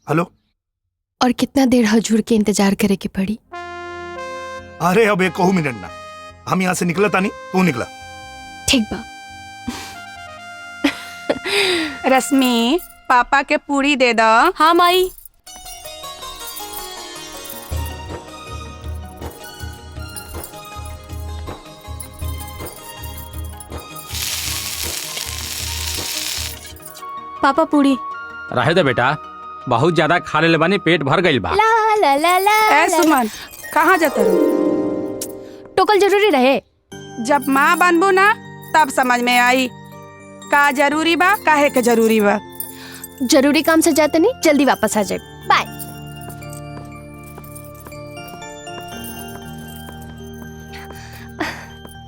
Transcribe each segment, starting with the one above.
Hello. और कितना देर हजूर के इंतजार करे के पड़ी? अरे अब 1 मिनट ना, हम यहाँ से निकला था नहीं, तू निकला। ठीक बा। रश्मि, पापा के पूरी दे दो। हाँ माई। पापा पूरी। रहे दे बेटा, बहुत ज्यादा खा ले बानी, पेट भर गइल बा। ला ला ला ला ए सुमन, कहाँ जाता रू? टोकल जरूरी रहे। जब माँ बनबू ना तब समझ में आई का जरूरी बा, काहे के जरूरी बा। जरूरी काम से जाते नहीं, जल्दी वापस आ जाए। बाय।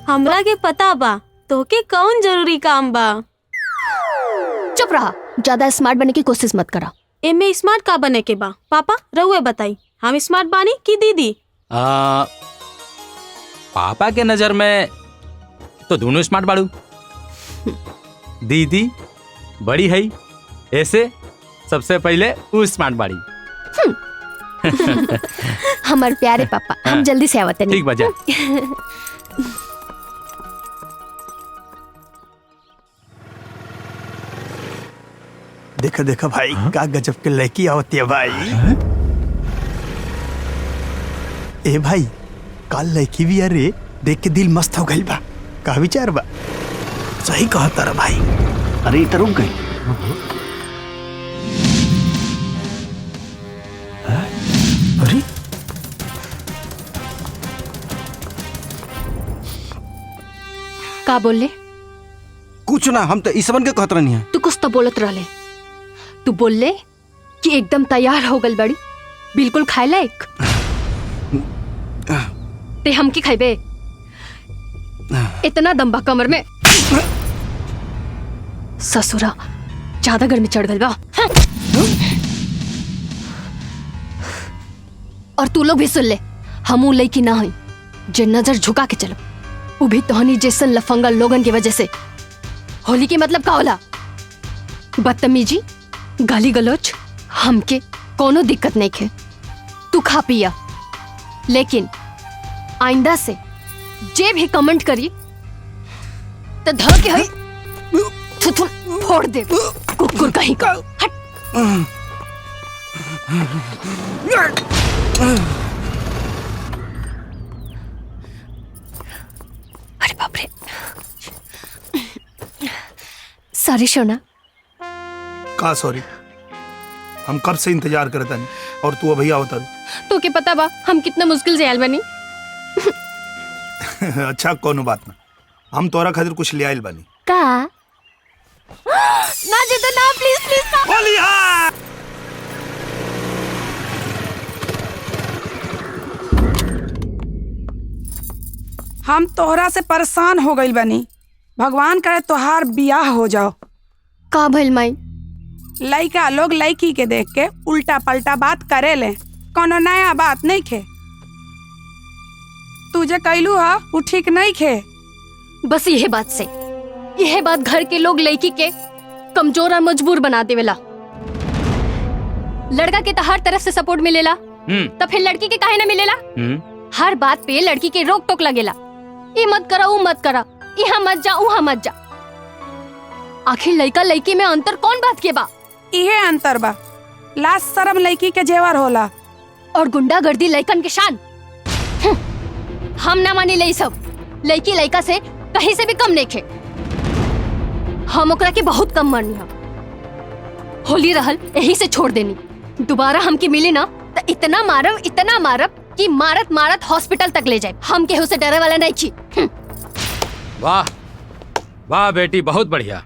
हमरा के पता बा तोके कौन जरूरी काम बा। चुप रहा, ज्यादा स्मार्ट बनने की कोशिश मत करा। एमे स्मार्ट का बने के बा? पापा रहुए बताई, हम स्मार्ट बानी की दीदी? पापा के नजर में तो दोनों स्मार्ट बाड़ू। दीदी बड़ी है, ऐसे सबसे पहले वो स्मार्ट बाड़ी। हमारे प्यारे पापा, हम जल्दी से आवत नहीं। ठीक बजा। देखा देखा भाई, का गजब के लड़की आवती है भाई। ए भाई, काल लड़की भी अरे देख के दिल मस्त हो गई बा। का विचार बा? सही कहा तारा भाई। अरे इधर रुक गई। अरे का बोले? कुछ ना, हम तो ईसवन के कहत रहनी है। तू कुछ तो बोलत रहले। तू बोले कि एकदम तैयार हो गल बड़ी, बिल्कुल खाए लायक। ते हम की खाइबे? इतना दम्बा कमर में। ससुरा ज्यादा गर्मी चढ़ गल बा। और तू लोग भी सुन ले, हमू लईकी ना हई जे नजर झुका के चलो। वो भी तोहनी जैसन लफंगा लोगन की वजह से। होली के मतलब का होला? बदतमीजी, गाली गलौज, हमके कोनो दिक्कत नहीं है। तू खा पिया, लेकिन आइंदा से जे भी कमेंट करी तो धर के हई थुथु फोड़ दे। कुकुर कहीं का। हट। अरे बाप रे। सॉरी सोना। का सॉरी? हम कब से इंतजार करता नहीं और तू अभी आवता। तो के पता बा हम कितना मुश्किल से आयल बनी। अच्छा कोनो बात ना, हम तोरा खातिर कुछ ले आइल बानी। का? ना जे तो ना, प्लीज प्लीज ना। बोलिया। हम तोहरा से परेशान हो गई बनी। भगवान करे तोहार बियाह हो जाओ। का भइल माई? लइका लोग लइकी के देख के उल्टा पलटा बात करे ले, कोनो नया बात नहीं खे। तुझे कैलू हा वो ठीक नहीं खे। बस यह बात से, यह बात घर के लोग लड़की के कमजोर और मजबूर बना देवेला। लड़का के तो हर तरफ से सपोर्ट मिलेला, तो फिर लड़की के काहे ना मिलेला? हर बात पे लड़की के रोक टोक लगेला। ये मत करा, वो मत करा, यहाँ मत जा, वहाँ मत जा। आखिर लड़का लड़की में अंतर कौन बात के बा? इहे अंतर बा, लाज शरम लड़की के जेवर होला और गुंडागर्दी लड़कन के शान। हम ना मानी ले सब। लड़की लड़का से कहीं से भी कम नहीं खे। हम ओकरा के बहुत कम मानी है। होली रहल यही से छोड़ देनी। दोबारा हमके मिली ना तो इतना मारब कि मारत मारत हॉस्पिटल तक ले जाए। हम केहू से डरे वाला नहीं छी। वाह वाह बेटी, बहुत बढ़िया।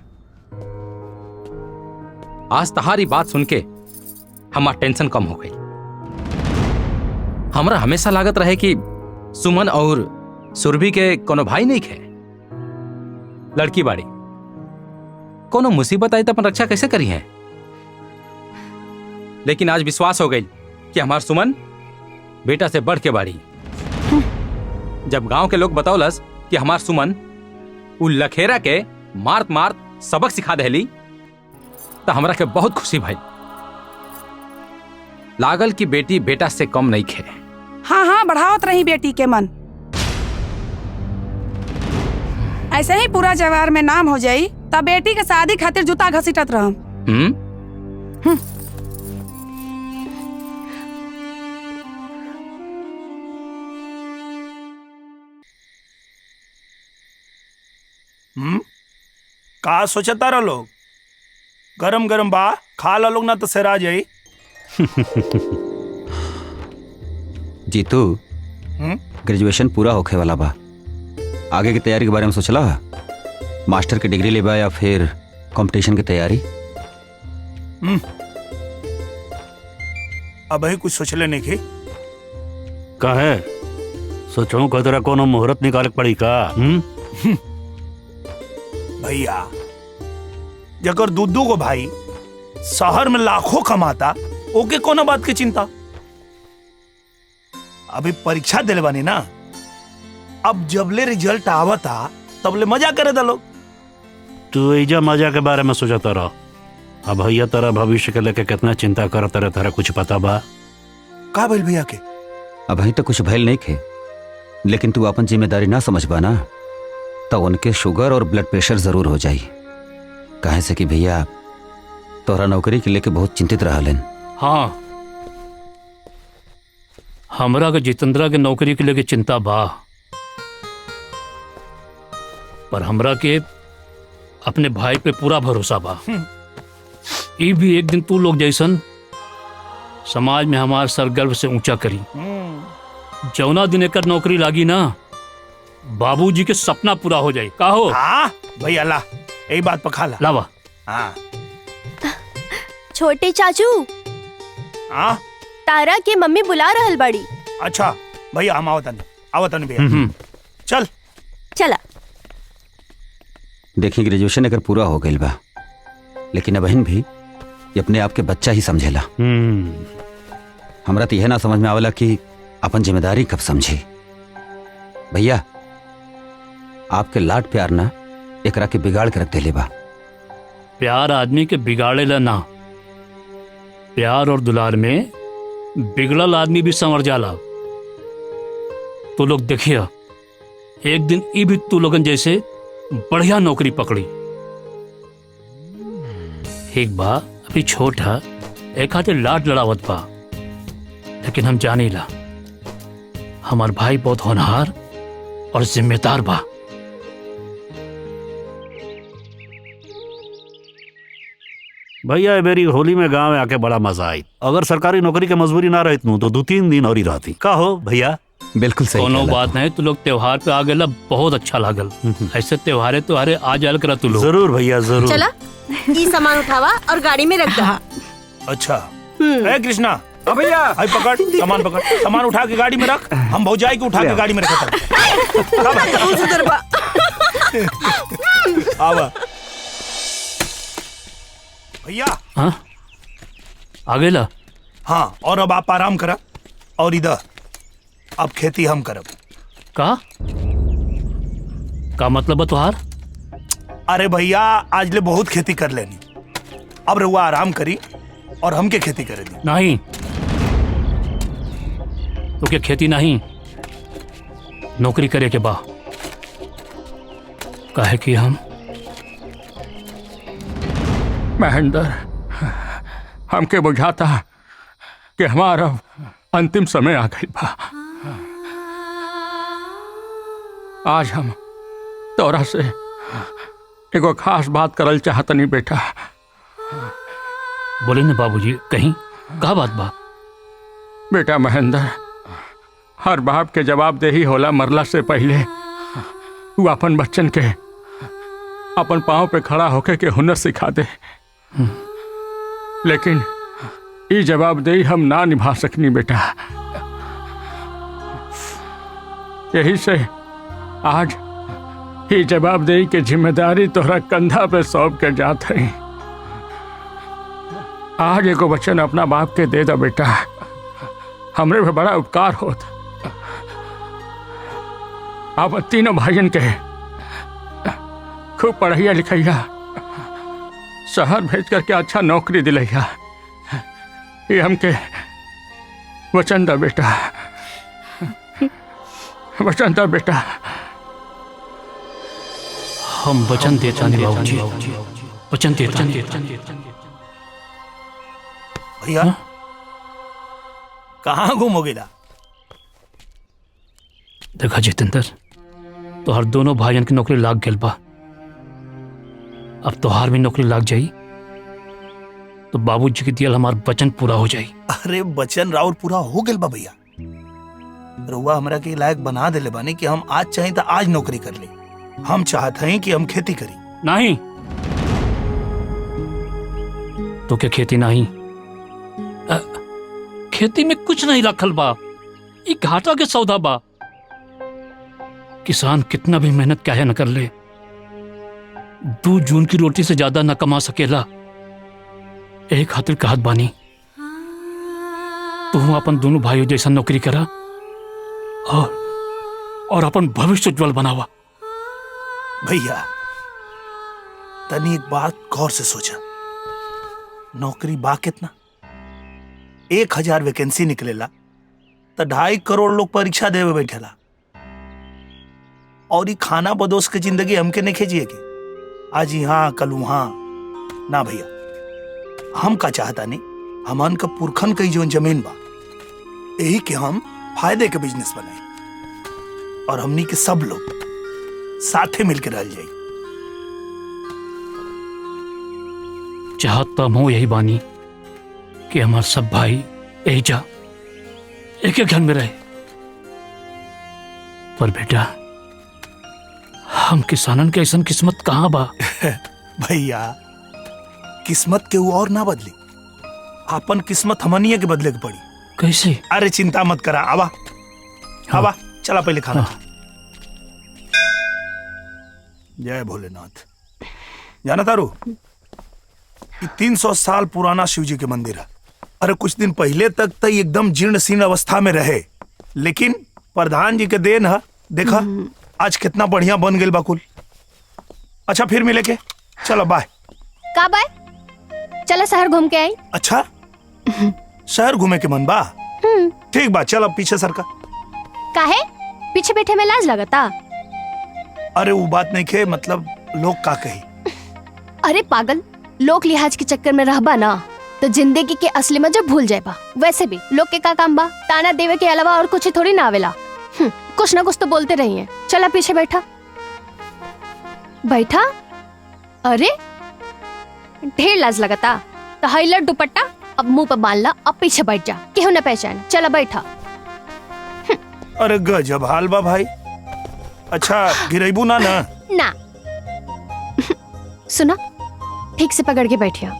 आज तहारी बात सुन के हमार टेंशन कम हो गई। हमरा हमेशा लागत रहे कि सुमन और सुरभि के कोनो भाई नहीं खे। लड़की बाड़ी, कोनो मुसीबत आई तो अपन रक्षा कैसे करी है। लेकिन आज विश्वास हो गई कि हमार सुमन बेटा से बढ़ के बाड़ी। जब गांव के लोग बतौलस कि हमार सुमन उ लखेरा के मार्त मार्त सबक सिखा देली तो हमरा के बहुत खुशी भाई। लागल की बेटी बेटा से कम नहीं खे। हाँ हाँ, बढ़ावत रही बेटी के मन। ऐसे ही पूरा जवार में नाम हो जाई तब बेटी के शादी खातिर जूता घसीटत रहम। का सोचता रह लोग? गरम गरम बा, खा ला लोग ना तो सरा जाई। जीतू, ग्रेजुएशन पूरा होखे वाला बा। आगे की तैयारी के बारे में सोचला? मास्टर की डिग्री लेबा या फिर कंपटीशन की तैयारी? अब ही कुछ सोचले नहीं की। काहे सोचो को तेरा कोनो मुहूर्त निकाल पड़ी का? भैया, जगर दूधू को भाई शहर में लाखों कमाता, ओके कोनो बात की चिंता? अभी परीक्षा दिले बानी ना, अब जबले रिजल्ट आवता तबले मजा करे दा लोग। तू एजा मजा के बारे में सोचता रह। अब भैया तेरा भविष्य के लेके कितना चिंता करता रहे, तेरा कुछ पता बा? का भइल भैया के? अभी तो कुछ भइल नहीं खे, लेकिन तू अपन जिम्मेदारी ना समझ पाना तो उनके शुगर और ब्लड प्रेशर जरूर हो जाई। काहे से कि भैया तोहरा नौकरी के लेके बहुत चिंतित रहलन। हाँ, हमरा के जितेंद्रा के नौकरी के लेके चिंता बा, पर हमरा के अपने भाई पे पूरा भरोसा बा। ये भी एक दिन तू लोग जैसन समाज में हमार सर गर्व से ऊंचा करी। जौना दिन एकर नौकरी लागी ना, बाबूजी के सपना पूरा हो जाए। का हो? हाँ भैया, ला यही बात पखा ला। लावा। हाँ छोटे चाचू, हाँ तारा के मम्मी बुला रहल बड़ी। अच्छा भैया, हम आवतन भैया। चल चला। देखिए, ग्रेजुएशन अगर पूरा हो गई बा, लेकिन अबहिन भी ये अपने आप के बच्चा ही समझेला। हमरा तो यह ना समझ में आवेला कि अपन जिम्मेदारी कब समझे। भैया, आपके लाड प्यार ना एकरा के बिगाड़ के रख देले बा। प्यार आदमी के बिगाड़ेला ना, प्यार और दुलार में बिगड़ल आदमी भी संवर जाला। तो लोग देखिए, एक दिन ई भी तू लोगन जैसे बढ़िया नौकरी पकड़ी। एक बा अभी छोट है, एक खातिर लाड लड़ावत बा, लेकिन हम जानी ला हमार भाई बहुत होनहार और जिम्मेदार बा। भैया, मेरी होली में गांव में आके बड़ा मजा आई। अगर सरकारी नौकरी के मजबूरी ना रहती तो 2-3 दिन और ही रहती। का हो भैया? बिल्कुल सही। कोनो बात नहीं, तू लोग त्योहार पे आ गए, बहुत अच्छा लागल। ऐसे त्योहारे आ जाल करा तू लोग। जरूर भैया, जरूर। चला, ये सामान उठावा और गाड़ी में रख दो। अच्छा। ए कृष्णा, भैया आई पकड़, सामान पकड़, सामान उठा के गाड़ी में रख। हम भौजाई को उठा के गाड़ी में रखा। भैया हाँ आ गए। हाँ, और अब आप आराम करा और इधर अब खेती हम करब। का मतलब है तुहार? अरे भैया, आज ले बहुत खेती कर लेनी, अब रहुआ आराम करी और हमके खेती करे दी। नहीं, तो क्या खेती नहीं, नौकरी करे के बा। काहे कि हम महेंद्र, हमके बुझाता कि हमारा अंतिम समय आ गई बा। आज हम तोरा से एगो खास बात करल चाहतनी बेटा। बोले न बाबूजी, कहीं का बात बा? बेटा महेंद्र, हर बाप के जवाबदेही होला मरला से पहले वो अपन बच्चन के अपन पाँव पे खड़ा होके के हुनर सिखा दे। लेकिन ये जवाबदेही हम ना निभा सकनी बेटा। यही से आज ये जवाबदेही के जिम्मेदारी तोहरा कंधा पे सौंप के जात है। आज एगो वचन अपना बाप के दे दा बेटा, हमरे पे बड़ा उपकार होत। आप तीनों भाइयन के खूब पढ़ैया लिखैया, शहर भेज करके अच्छा नौकरी दिलैया। ये हमके वचन दा बेटा, वचन दा बेटा। हम वचन देता नहीं बाबूजी, वचन देता नहीं। भैया कहाँ घूमोगे ला? देखा जितेंद्र, तोहर दोनों भाइयन की नौकरी लाग गेल बा। अब तोहार भी नौकरी लाग जाई तो बाबूजी के दियल हमार वचन पूरा हो जाई। अरे वचन राउर पूरा हो गेल बा भैया। रउआ हमरा के लायक बना देले बानी कि हम आज चाहे तो आज नौकरी कर ले। हम चाहते हैं कि हम खेती करी। नहीं तो क्या खेती नहीं? खेती में कुछ नहीं रखल बा, ये घाटा के सौदा बा। किसान कितना भी मेहनत काहे न कर ले, 2 जून की रोटी से ज्यादा न कमा सकेला। यही खातिर कहत बानी तू अपन दोनों भाइयों जैसा नौकरी करा और अपन भविष्य उज्जवल बनावा। भैया तनी एक बात गौर से सोचा, नौकरी बा कितना? 1000 वैकेंसी निकलेला तो 2.5 करोड़ लोग परीक्षा देवे बैठेला। और ये खाना बदोश के जिंदगी हमके नहीं खींचिए के आज यहाँ कल वहां ना। भैया हम का चाहता नहीं, हमन का पुरखन कई जो जमीन बा यही के हम फायदे के बिजनेस बनाए और हमनी के सब लोग साथे मिलकर रह जाए। चाहता हूं यही बानी कि हमारे सब भाई यही जा एक एक घर में रहे। पर बेटा हम किसानन के ऐसा किस्मत कहाँ बा? भैया किस्मत के वो और ना बदली, अपन किस्मत हमनिए के बदले के पड़ी। कैसे? अरे चिंता मत करा, आवा आवा चला पहले खाना खा। जय भोलेनाथ। जाना तारू, 300 साल पुराना शिव जी के मंदिर है। अरे कुछ दिन पहले तक तो एकदम जीर्ण शीर्ण अवस्था में रहे, लेकिन प्रधान जी के देन है, देखा आज कितना बढ़िया बन गए बाकुल। अच्छा फिर मिले के, चलो बाय। का बाय? चलो शहर घूम के आई। अच्छा शहर घूमे के मन बा? ठीक बा, चल अब पीछे सरका। काहे पीछे बैठे में लाज लगता? अरे वो बात नहीं खे, मतलब लोग का कही। अरे पागल, लोग लिहाज के चक्कर में रहबा ना तो जिंदगी के असली मजा भूल जाएबा। वैसे भी लोग के का काम बा, ताना देवे के अलावा और कुछ थोड़ी ना आवेला। कुछ ना कुछ तो बोलते रहिए। चला पीछे बैठा बैठा। अरे ढेर लाज लगता तो हाइलर दुपट्टा अब मुंह पर बांध ला, अब पीछे बैठ जा, केहू न पहचान। चला बैठा। अरे गजब हाल बा भाई। अच्छा गिरेबू ना ना? ना सुना, ठीक से पकड़ के बैठिया,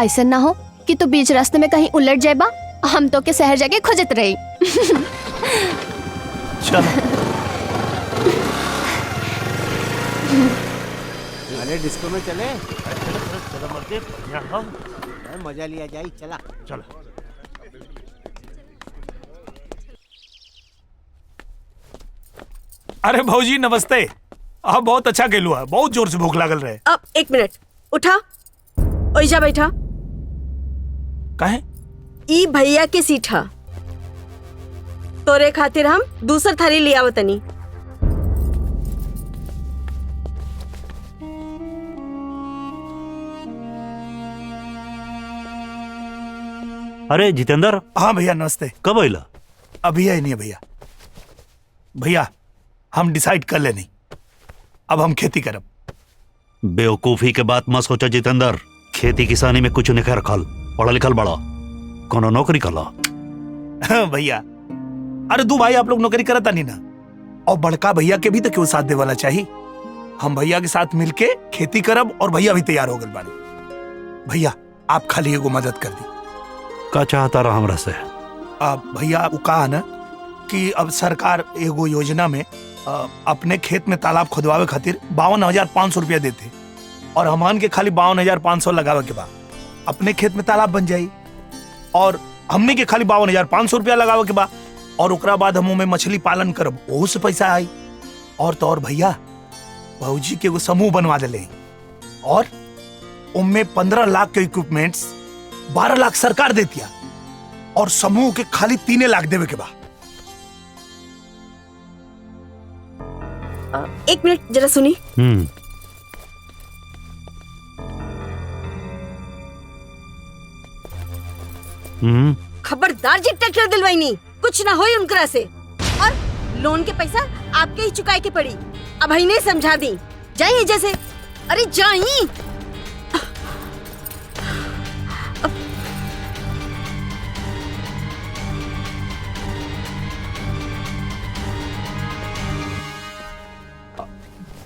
ऐसा ना हो कि तू बीच रास्ते में कहीं उलट जाएबा, हम तो के शहर जाके खोजत रही। चलो। अरे डिस्को में चले? मजा लिया जाए, चला चलो। अरे भौजी नमस्ते। आप बहुत अच्छा खेलू है, बहुत जोर से भूख लागल रहे। अब 1 मिनट, उठा ओइजा बैठा। काहे? ई भैया के सीट है, तोरे खातिर हम दूसर थाली ले आवतनी। अरे जितेंद्र। हाँ भैया नमस्ते। कब आइला? अभी आई नहीं भैया। भैया हम डिसाइड कर लेनी, अब हम खेती करब। बेवकूफी के बात मत सोचा जितेंद्र, खेती किसानी में कुछ नहीं रखल, पढ़ा लिखल बड़ा, कोनो नौकरी कला। भैया अरे 2 भाई आप लोग नौकरी करता नहीं ना, और बड़का भैया के भी तो क्यों साथ दे वाला चाहिए। हम भैया के साथ मिलके खेती करब और भैया भी तैयार हो गए बानी। भैया आप खाली एगो मदद कर दी। का चाहता रहा हमरा से? भैया वो कहा ना कि अब सरकार एगो योजना में अपने खेत में तालाब खुदवावे खातिर 52,500 रुपया देते, और हमान के खाली 52,500 लगावे के बाद अपने खेत में तालाब बन जाई, और हमने के खाली 52,500 रुपया लगावे के बाद, और ओकरा बाद हम में मछली पालन करब, ओहू से पैसा आई। और तो और भैया भौजी के एगो समूह बनवा दिले, और उनमें 15 लाख के इक्विपमेंट्स 12 लाख सरकार देतिया। और समूह के खाली 3 लाख देवे के बा। एक मिनट जरा सुनी। खबरदार जी ट्रैक्टर दिलवाई नहीं, कुछ ना होई उनकरा से। और लोन के पैसा आपके ही चुकाए के पड़ी। अब ही नहीं समझा दी, जाइए जैसे। अरे जाइए।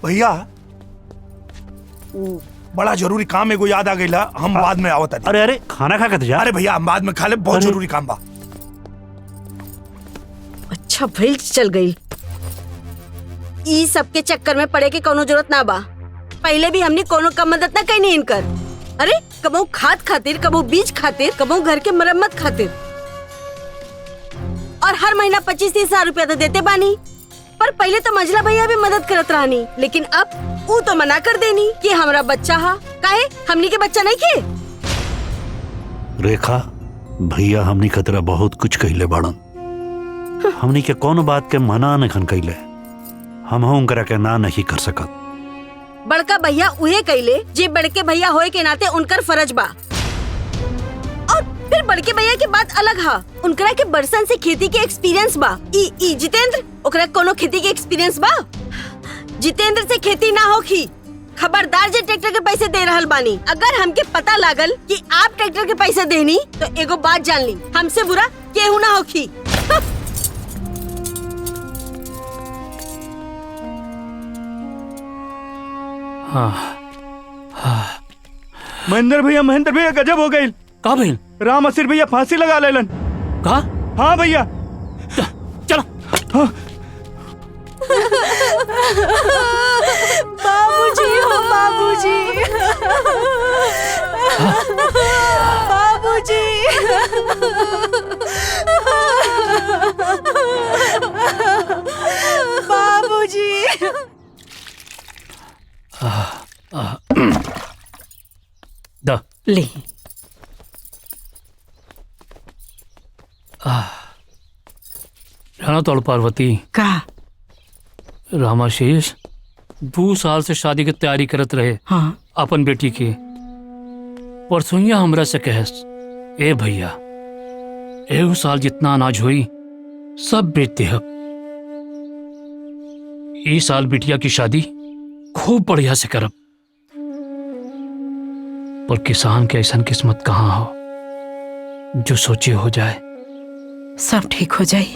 भैया बड़ा जरूरी काम एगो याद आ गइला, हम बाद में आवत। अरे अरे खाना खा के जा। अरे भैया हम बाद में खा ले, बहुत जरूरी काम बा। अच्छा भइल चल गई। ई सबके चक्कर में पड़े के कोनो जरूरत ना बा। पहले भी हमने कोनो कम मदद ना कहीं इनकर। अरे कबो खाद खातिर, कबो बीज खातिर, कबो घर के मरम्मत खातिर, और हर महीना 25-30 हजार रुपया तो देते बानी। पर पहले तो मंझला भैया भी मदद करत रहनी, लेकिन अब वो तो मना कर देनी कि हमारा बच्चा हा, काहे हमनी के बच्चा नहीं के। रेखा भैया हमनी खतरा बहुत कुछ कहले बाड़न। हमनी के कौन बात के मना नहीं कहले, हम उनकरा के ना नहीं कर सकत। बड़का भैया उहे कहले जे बड़के भैया होए के नाते उनकर फर्ज बा। और फिर बड़के भैया की बात अलग हा, उनकरा के बरसन से खेती के एक्सपीरियंस बा। ई जितेंद्र, ओकरा कोनो खेती के एक्सपीरियंस बा? जितेंद्र से खेती ना होखी। खबरदार जे ट्रैक्टर के पैसे दे रहल बानी। अगर हमके पता लागल कि आप ट्रैक्टर के पैसे देनी, तो एगो बात जान ली, हमसे बुरा केहू ना होखी। महेंद्र भैया गजब हो गई। का भइल? राम असीर भैया फांसी लगा लेलन। का? हाँ भैया। चलो। हाँ। बाबूजी हो बाबूजी। बाबूजी। बाबूजी। द ले। जाना तोड़ पार्वती का रामाशीष 2 साल से शादी की तैयारी करत रहे। हाँ। अपन बेटी के परसोइया हमरा से कहस, ए भैया एहू साल जितना अनाज हुई सब बेच देहब। ई साल बिटिया की शादी खूब बढ़िया से करब। पर किसान के ऐसा किस्मत कहाँ हो जो सोचे हो जाए। सब ठीक हो जाए।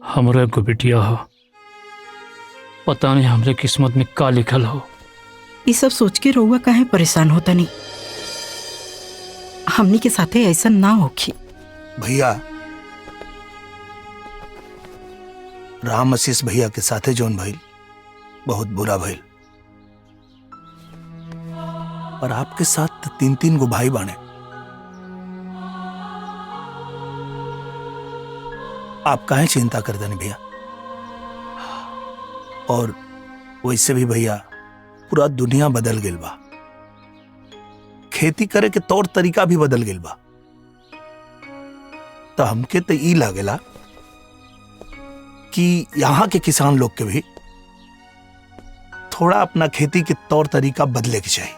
हमरे को बिटिया हो, पता नहीं हमरे किस्मत में का लिखल हो। ये सब सोच के रहुआ काहे परेशान होता नहीं। हमनी के साथे ऐसा ना होखी। भैया राम आशीष भैया के साथे जोन भइल बहुत बुरा भइल। और आपके साथ 3-3 गो भाई बाने। आप काहे चिंता कर देनी भैया। और वैसे भी भैया पूरा दुनिया बदल गेल बा, खेती करे के तौर तरीका भी बदल गेल बा। तो हमके तो ई लागेला कि यहाँ के किसान लोग के भी थोड़ा अपना खेती के तौर तरीका बदले के चाहिए।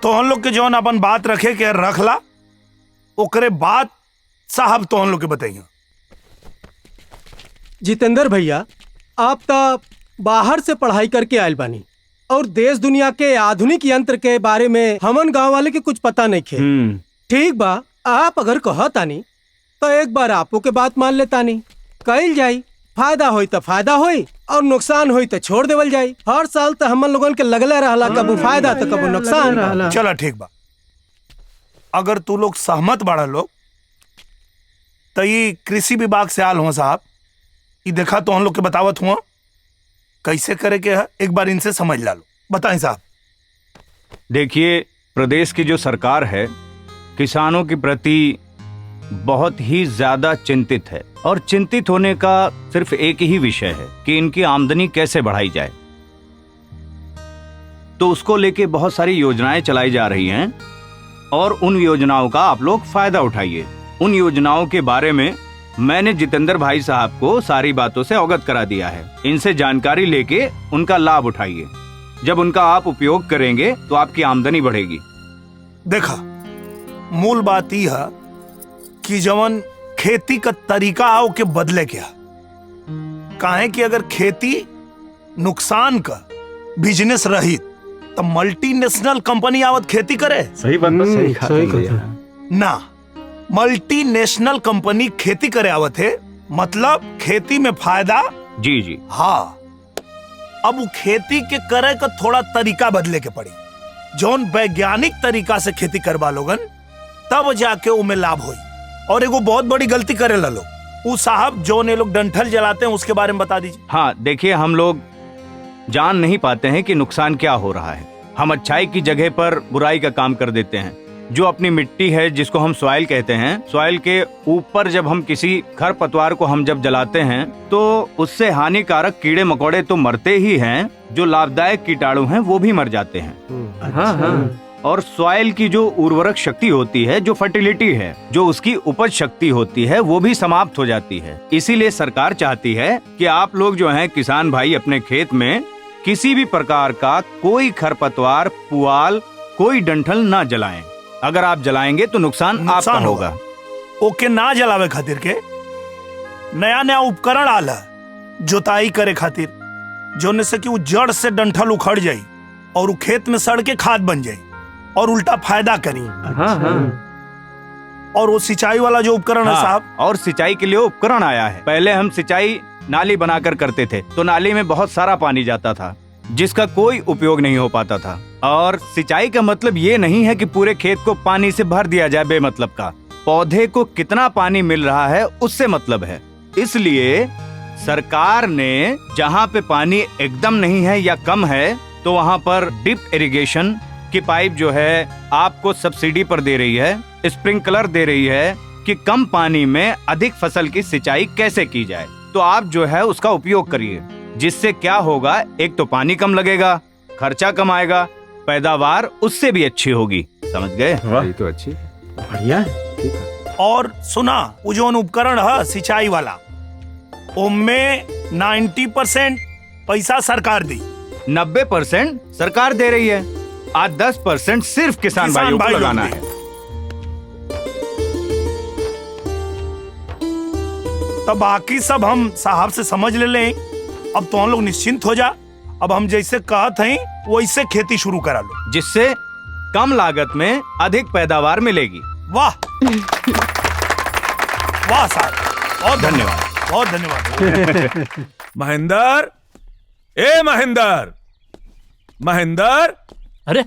तो हम लोग के जौन अपन बात रखे के रखला, ओकरे बाद साहब तो हम लोग के बताइए। जितेंद्र भैया आप तो बाहर से पढ़ाई करके आयल बानी और देश दुनिया के आधुनिक यंत्र के बारे में हमन गांव वाले के कुछ पता नहीं खे। ठीक बा, आप अगर कहतानी तो एक बार आपो के बात मान लेतानी, कइल जाई। फायदा होई तो फायदा होई और नुकसान होई तो छोड़ देवल जाई। हर साल तो हमन लोगन के लगले रहला, कबू फायदा तो कबू नुकसान। चलो ठीक बा, अगर तू लोग सहमत बाड़ा लोग तो ये कृषि विभाग से आल हुआ साहब, ये देखा तो हम लोग के बतावत हुआ कैसे करे के है, एक बार इनसे समझ ला लो। बताएं साहब। देखिए, प्रदेश की जो सरकार है किसानों के प्रति बहुत ही ज्यादा चिंतित है और चिंतित होने का सिर्फ एक ही विषय है कि इनकी आमदनी कैसे बढ़ाई जाए। तो उसको लेके बहुत सारी योजनाएं चलाई जा रही हैं और उन योजनाओं का आप लोग फायदा उठाइए। उन योजनाओं के बारे में मैंने जितेंद्र भाई साहब को सारी बातों से अवगत करा दिया है। इनसे जानकारी लेके उनका लाभ उठाइए। जब उनका आप उपयोग करेंगे तो आपकी आमदनी बढ़ेगी। देखा, मूल बात यह है कि जवन खेती का तरीका आओ के बदले क्या काहे कि अगर खेती नुकसान का बिजनेस रही तो मल्टीनेशनल कंपनी आवत खेती करे। सही बात, सही ना, मल्टीनेशनल कंपनी खेती करे आवत है, मतलब खेती में फायदा। जी जी हाँ, अब वो खेती के करे का थोड़ा तरीका बदले के पड़ी। जौन वैज्ञानिक तरीका से खेती करवा लोगन तब जाके उमें लाभ होई। और एगो बहुत बड़ी गलती करे ला लोग, वो साहब जौन ये लोग डंठल जलाते हैं उसके बारे में बता दीजिए। हाँ, देखिए, हम लोग जान नहीं पाते हैं कि नुकसान क्या हो रहा है। हम अच्छाई की जगह पर बुराई का काम कर देते हैं। जो अपनी मिट्टी है, जिसको हम सॉइल कहते हैं, सॉइल के ऊपर जब हम किसी खरपतवार को हम जब जलाते हैं तो उससे हानिकारक कीड़े मकोड़े तो मरते ही हैं, जो लाभदायक कीटाणु हैं वो भी मर जाते हैं। हाँ। और सॉइल की जो उर्वरक शक्ति होती है, जो फर्टिलिटी है, जो उसकी उपज शक्ति होती है, वो भी समाप्त हो जाती है। इसीलिए सरकार चाहती है कि आप लोग जो हैं किसान भाई अपने खेत में किसी भी प्रकार का कोई खरपतवार, पुआल, कोई डंठल ना जलाएं। अगर आप जलाएंगे तो नुकसान आपका होगा। ओके, ना जलावे खातिर के नया नया उपकरण आला जोताई करे खातिर, जोने से कि वो जड़ से डंठल उखड़ जाई और वो खेत में सड़ के खाद बन जाई और उल्टा फायदा करी। और वो सिंचाई वाला जो उपकरण है साहब, और सिंचाई के लिए उपकरण आया है। पहले हम सिंचाई नाली बनाकर करते थे तो नाली में बहुत सारा पानी जाता था जिसका कोई उपयोग नहीं हो पाता था। और सिंचाई का मतलब ये नहीं है कि पूरे खेत को पानी से भर दिया जाए बेमतलब का। पौधे को कितना पानी मिल रहा है उससे मतलब है। इसलिए सरकार ने जहाँ पे पानी एकदम नहीं है या कम है तो वहाँ पर डिप इरिगेशन की पाइप जो है आपको सब्सिडी पर दे रही है, स्प्रिंकलर दे रही है कि कम पानी में अधिक फसल की सिंचाई कैसे की जाए। तो आप जो है उसका उपयोग करिए, जिससे क्या होगा, एक तो पानी कम लगेगा, खर्चा कम आएगा, पैदावार उससे भी अच्छी होगी। समझ गए? ये तो अच्छी बढ़िया है। और सुना, वो जो उपकरण है सिंचाई वाला, उनमें 90% पैसा सरकार दी, 90% सरकार दे रही है, आज 10% सिर्फ किसान भाइयों को लगाना है। तो बाकी सब हम साहब से समझ ले लें। अब तो हम लोग निश्चिंत हो जा। अब हम जैसे कहत हैं वैसे खेती शुरू करा लो, जिससे कम लागत में अधिक पैदावार मिलेगी। वाह वाह साहब, बहुत धन्यवाद, बहुत धन्यवाद। महेंद्र, ए महेंद्र, महेंद्र। अरे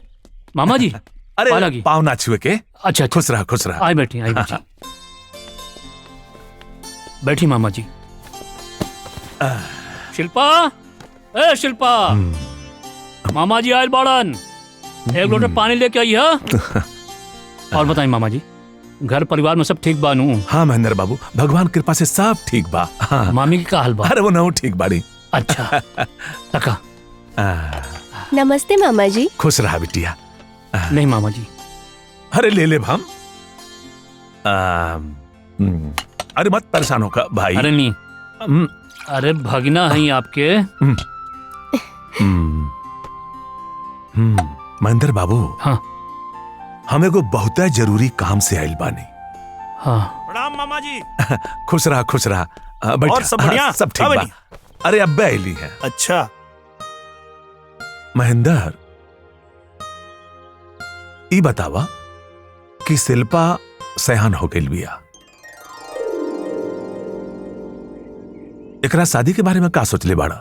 मामा जी, अरे पाँव ना छुए के। अच्छा, खुश रहा, खुश रहा। आई बैठी, आई बैठी। बैठी मामा जी। शिल्पा, ए शिल्पा, मामा जी आयल बाड़न, एक लोटे पानी लेके आई है। और बताइए मामा जी, घर परिवार में सब ठीक बानू? हाँ महेंद्र बाबू, भगवान कृपा से सब ठीक बा। हाँ। मामी की का हाल बा? अरे वो ना ठीक बाड़ी। अच्छा तका। नमस्ते मामा जी। खुश रहा बिटिया। नहीं मामा जी। अरे ले ले भाम। अरे मत परेशान होगा भाई। अरे नहीं, अरे भगना है आपके। महेंद्र बाबू। हाँ। हमें को बहुत जरूरी काम से आइल बानी। हाँ। प्रणाम मामा जी। खुश रहा, खुश रहा। और सब बढ़िया? सब ठीक बा। अरे अब्बे आइली है। अच्छा महेंद्र, ई बतावा कि शिल्पा सयान हो गई बिया, एकरा शादी के बारे में का सोचले बाड़ा?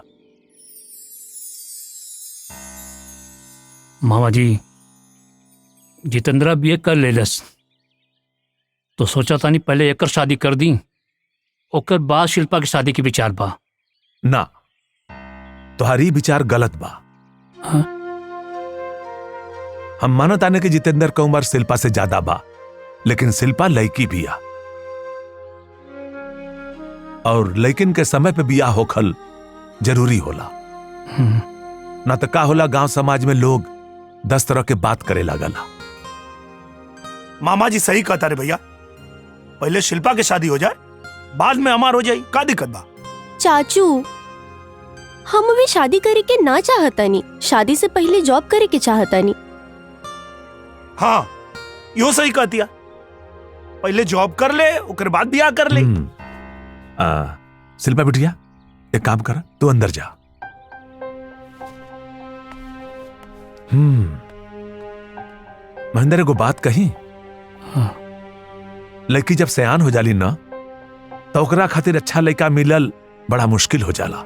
मामा जी, जितेंद्रा बीए कर लेलस तो सोचा था नहीं पहले एकर शादी कर दी, ओकर बाद शिल्पा की शादी के विचार बा। ना, तुम्हारी विचार गलत बा। हाँ? हम मानत आने कि जितेंद्र का उम्र शिल्पा से ज्यादा बा, लेकिन शिल्पा लड़की बिया और लड़किन के समय पे बिया होखल जरूरी होला। ना तो का होला, गांव समाज में लोग 10 तरह के बात करे लागला। मामा जी सही कहता रे भैया, पहले शिल्पा के शादी हो जाए, बाद में हमार हो जाए, का दिक्कत बा? चाचू हम भी शादी करे के ना चाहतानी, शादी से पहले जॉब करे के चाहतानी। हाँ यो सही कहतिया, पहले जॉब कर ले ओकर बाद ब्याह कर ले। शिल्पा बिटिया एक काम कर, तू अंदर जा। महेंद्र को बात कही, लड़की जब सयान हो जाली ना तो ओकरा खातिर अच्छा लड़का मिलल बड़ा मुश्किल हो जाला।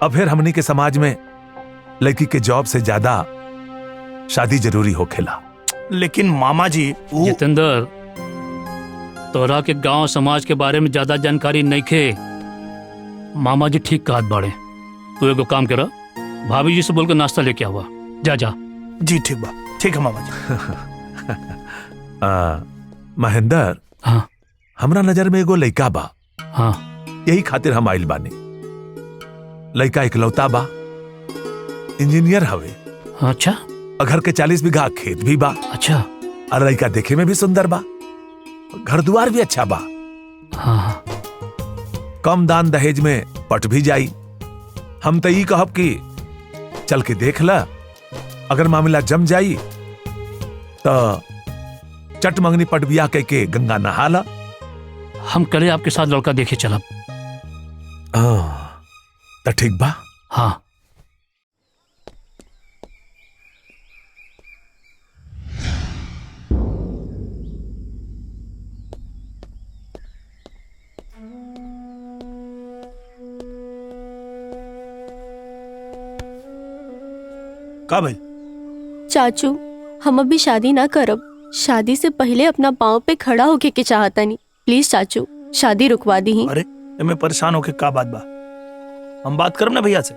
अब फिर हमनी के समाज में लड़की के जॉब से ज्यादा शादी जरूरी होखेला। लेकिन मामा जी जितेंद्र, तोरा के गांव समाज के बारे में ज्यादा जानकारी नहीं खे। मामा जी ठीक कहत बाड़े, तू एगो काम करा, भाभी जी से बोल के नाश्ता लेके आवा। जा जा। जी ठीक बा, ठीक है मामा जी। महेंद्र, हाँ हमरा नजर में एगो लड़का बा। हाँ यही खातिर हम आइल बानी। लड़का इकलौता बा, इंजीनियर हवे। अच्छा। घर के 40 बीघा खेत भी बा। अच्छा। और लड़का देखे में भी सुंदर बा, घर द्वार भी अच्छा बा। हाँ। कम दान दहेज में पट भी जाई। हम तो ये कहब कि चल के देख ला, अगर मामला जम जाई तो चट मंगनी पट बिया कह के गंगा नहा ला। हम कल आपके साथ लड़का देखे चलब। तो ठीक बा। हाँ। का भाई? चाचू हम अभी शादी ना करब, शादी से पहले अपना पाँव पे खड़ा होके के चाहतानी। प्लीज चाचू शादी रुकवा दी। अरे मैं परेशान होके का बात बा, हम बात करब ना भैया से।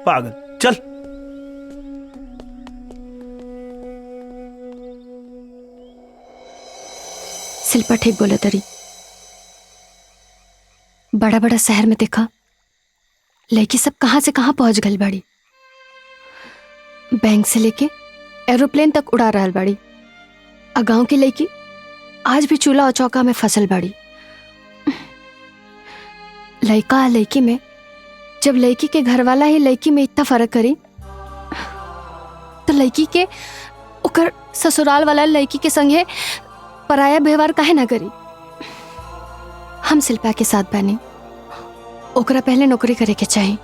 पागल, चल। शिल्पा ठीक बोले तरी। बड़ा बड़ा शहर में देखा लड़की सब कहां से कहां पहुंच गई बाड़ी। बैंक से लेके एरोप्लेन तक उड़ा रहल बाड़ी। आ गांव की लड़की आज भी चूल्हा और चौका में फसल बाड़ी। लड़का आ लड़की में जब लड़की के घर वाला ही लड़की में इतना फर्क करी तो लड़की के ओकर ससुराल वाला लड़की के संगे पराया व्यवहार काहे ना करी। हम शिल्पा के साथ बने, ओकरा पहले नौकरी करे के चाहिए।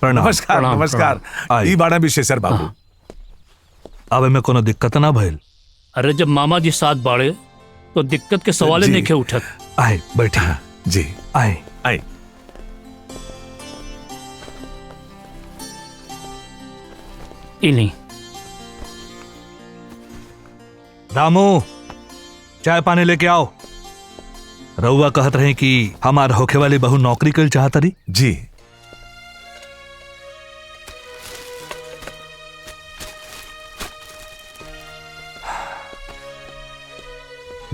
नमस्कार नमस्कार। ई बाड़ा विशेषर बाबू। अब में कोनो दिक्कत ना भइल? अरे जब मामा जी साथ बाड़े तो दिक्कत के सवाल नहीं के उठत। आए बैठे। जी आए आए। नहीं रामू, चाय पानी लेके आओ। रउआ कहत रहे कि हमार होखे वाली बहू नौकरी कर चाहत रही। जी।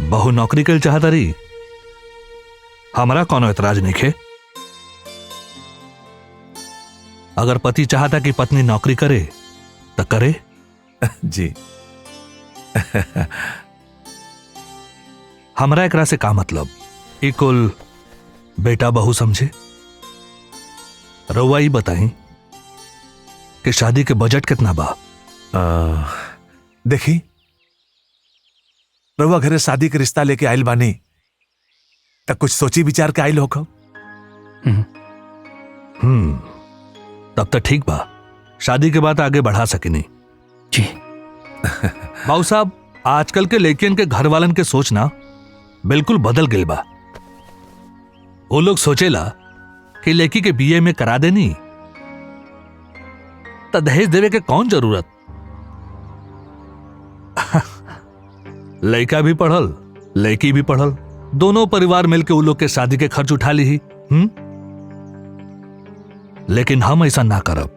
बहू नौकरी कर चाहत रही, हमारा कोनो एतराज नहीं खे। अगर पति चाहता कि पत्नी नौकरी करे तो करे। जी। हमरा एकरा से का मतलब, ई कुल बेटा बहू समझे। रउआ ई बताई कि शादी के बजट कितना बा? देखी, रउआ घरे शादी के रिश्ता लेके आइल बानी तो कुछ सोची विचार के आइल होखो। तब तो ठीक बा, शादी के बाद आगे बढ़ा सकेनी। जी। बाबू साहब, आजकल के लड़कियन के घर वालन के सोचना बिल्कुल बदल गई बा। वो लोग सोचेला कि लड़की के बीए में करा देनी तो दहेज देवे के कौन जरूरत। लड़का भी पढ़ल, लड़की भी पढ़ल, दोनों परिवार मिलके उन लोग के शादी के खर्च उठा ली ही। लेकिन हम ऐसा ना करब।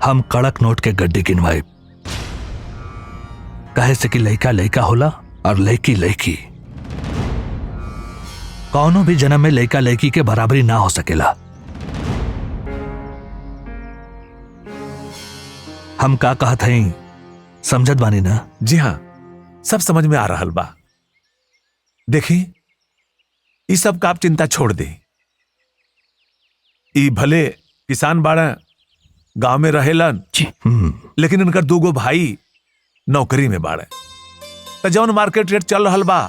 हम कड़क नोट के गड्डी गिनवाए, कहे से कि लड़का लड़का होला और लड़की लड़की। कौनो भी जन्म में लड़का लड़की के बराबरी ना हो सकेला। हम का कहत हई समझत बानी ना? जी हाँ, सब समझ में आ रहा बा। देखी, इस सब का आप चिंता छोड़ दे। ई भले किसान बाड़ा, गांव में रहेलन, लेकिन इनकर 2 भाई नौकरी में बाड़े। तो जौन मार्केट रेट चल रहा बा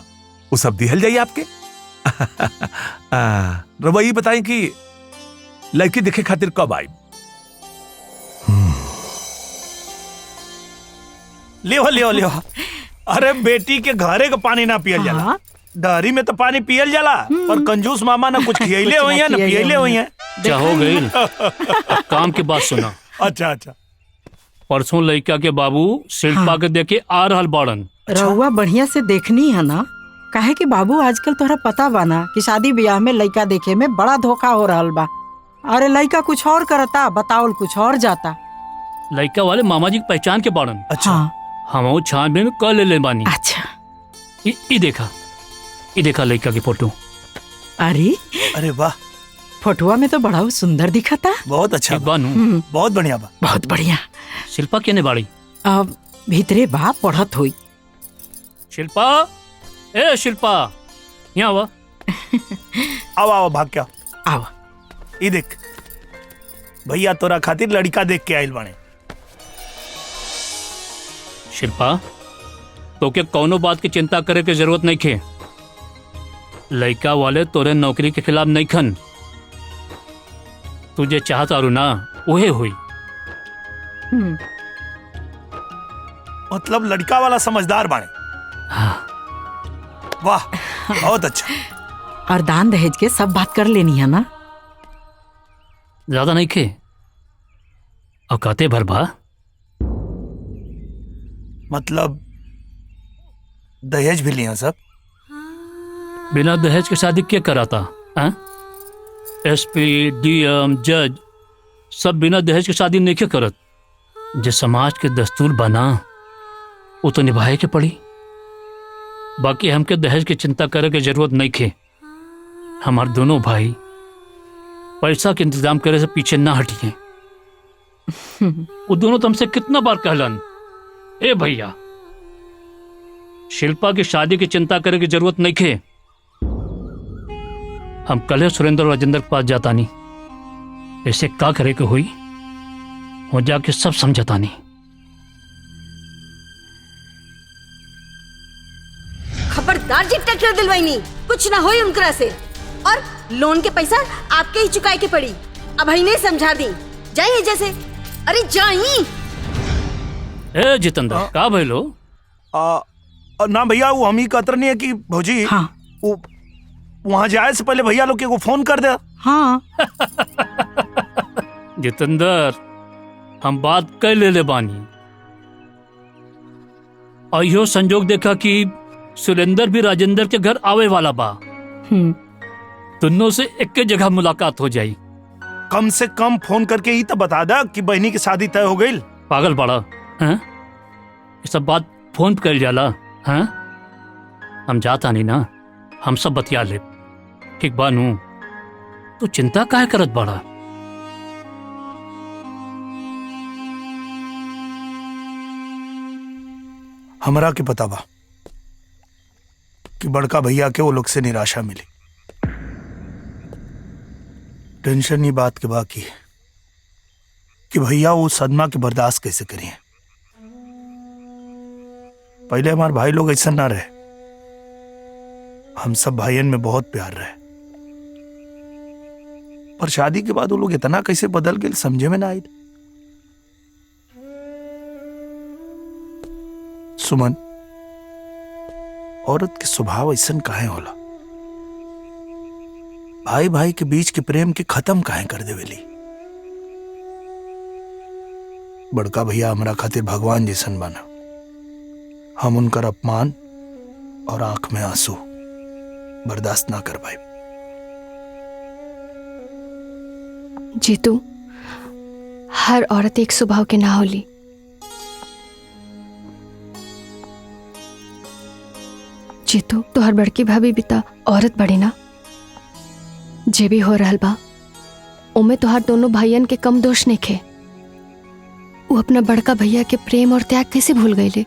वो सब दिहल जाइए आपके। रवैया बताई कि लड़की देखे खातिर कब आई? लियो लियो लियो। अरे बेटी के घरे का पानी ना पियल जाला, डहरी में तो पानी पियल जाला, पर कंजूस मामा ना कुछ खियले हुई है ना पियले हुई है। क्या हो गई? काम की बात सुना। अच्छा अच्छा। परसों लड़का के बाबू शिल्पा के देखे आ रहल बाड़न। रहुआ बढ़िया से देखनी है ना, काहे कि बाबू आजकल तोहरा पता बा ना कि शादी ब्याह में लड़का देखे में बड़ा धोखा हो रहल बा। अरे लड़का कुछ और करता, बतावल कुछ और जाता। लड़का वाले मामा जी की पहचान के बाड़न। अच्छा। हम छानबीन कर ले बानी। अच्छा। ई देखा लड़का की फोटो। अरे वाह, फोटोआ में तो बड़ा सुंदर दिखा था। बहुत अच्छा बानू, बहुत बढ़िया बा। बहुत बढ़िया। शिल्पा केने बाड़ी? अब भीतरे बा पढ़त हुई। शिल्पा, ए शिल्पा, यहाँ आवा। आओ आओ, भाग क्या आओ। ई देख, भैया तोरा खातिर लड़का देख के आइल बाने। शिल्पा, तो के कौनो बात की चिंता करे के जरूरत नहीं खे। लड़का वाले तोरे नौकरी के खिलाफ नहीं खन। तुझे चाहता रू ना वही हुई। मतलब लड़का वाला समझदार बाने। वाह, बहुत अच्छा। और दान दहेज के सब बात कर लेनी है ना? ज्यादा नहीं खे, औकाते भर बा। मतलब दहेज भी लिया सब? बिना दहेज के शादी क्या कराता? एसपी, डीएम, जज सब बिना दहेज के शादी नहीं क्या करत। जो समाज के दस्तूर बना वो तो निभाए के पड़ी। बाकी हमके दहेज की चिंता करे के जरूरत नहीं खे। हमारे दोनों भाई पैसा के इंतजाम करे से पीछे ना हटिए। वो दोनों तो हमसे कितना बार कहलन, ए भैया शिल्पा की शादी की चिंता करे की जरूरत नहीं खे। हम कल सुरेंद्र और राजेंद्र के पास जाता नहीं। ऐसे क्या करे के हुई हो जाके सब समझता नहीं। खबरदार जी, ट्रैक्टर दिलवाई नहीं, कुछ ना होई उनकरा से। और लोन के पैसा आपके ही चुकाए के पड़ी। अब ही नहीं समझा दी, जाइए जैसे। अरे जाइए। ए जितेंद्र, का भइलो? ना भैया, वो हम ही कतर नहीं है कि भौजी। हाँ। वो वहाँ जाए से पहले भैया लोग को फोन कर दे। हाँ। जितेंद्र, हम बात कर ले बानी। और यो संजोग देखा कि सुरेंद्र भी राजेंद्र के घर आवे वाला बा। दोनों से एक जगह मुलाकात हो जाई। कम से कम फोन करके ही तो बता दा कि बहनी की शादी तय हो गई। पागल बड़ा हैं? ये सब बात फोन पे कर जाला हैं? हम जाता नहीं ना, हम सब बतिया ले। ठीक बानू, तू चिंता काहे करत बड़ा? हमरा के पता बा कि बड़का भैया के वो लोग से निराशा मिली। टेंशन ही बात के बाकी है कि भैया वो सदमा के बर्दाश्त कैसे करिए। पहले हमारे भाई लोग ऐसा ना रहे, हम सब भाइयन में बहुत प्यार रहे, पर शादी के बाद वो लोग इतना कैसे बदल गए समझे में ना आई। सुमन, औरत के स्वभाव ऐसा काहे होला? भाई भाई के बीच के प्रेम के खत्म काहे कर देवेली? बड़का भैया हमारा खातिर भगवान जैसन बना। हम उनकर अपमान और आंख में आंसू बर्दाश्त ना कर पाए। जीतू, हर औरत एक स्वभाव के ना होली। जीतू तो हर बड़की भाभी बिता औरत बड़ी ना, जे भी हो रहल बा उमे तोहार दोनों भाइयन के कम दोष नहीं खे। वो अपना बड़का भैया के प्रेम और त्याग कैसे भूल गईले?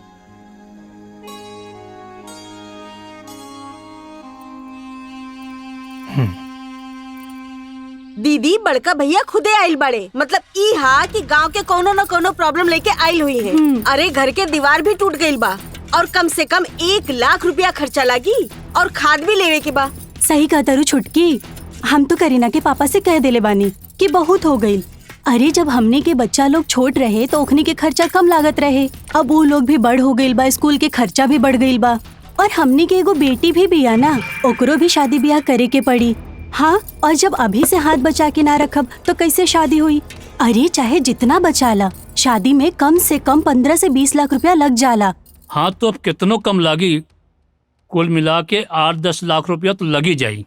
दीदी बड़का भैया खुदे आइल बड़े, मतलब ई हा कि गांव के कोनो न कोनो प्रॉब्लम लेके आइल हुई है। अरे घर के दीवार भी टूट गइल बा और कम से कम 1 लाख रुपया खर्चा लागी और खाद भी लेवे के बा। सही कहा तारू छुटकी, हम तो करीना के पापा से कह देले बानी कि बहुत हो गई। अरे जब हमने के बच्चा लोग छोट रहे तो ओखनी के खर्चा कम लागत रहे, अब वो लोग भी बड़ हो गइल बा, स्कूल के खर्चा भी बढ़ गइल बा और हमने के एगो बेटी भी बिया ना, ओकरो भी शादी ब्याह करे के पड़ी। हाँ, और जब अभी से हाथ बचा के ना रखब तो कैसे शादी हुई? अरे चाहे जितना बचा ला, शादी में कम से कम 15 से 20 लाख रुपया लग जाला। हाँ तो अब कितनों कम लागी, कुल मिला के 8-10 लाख रुपया तो लगी जाई।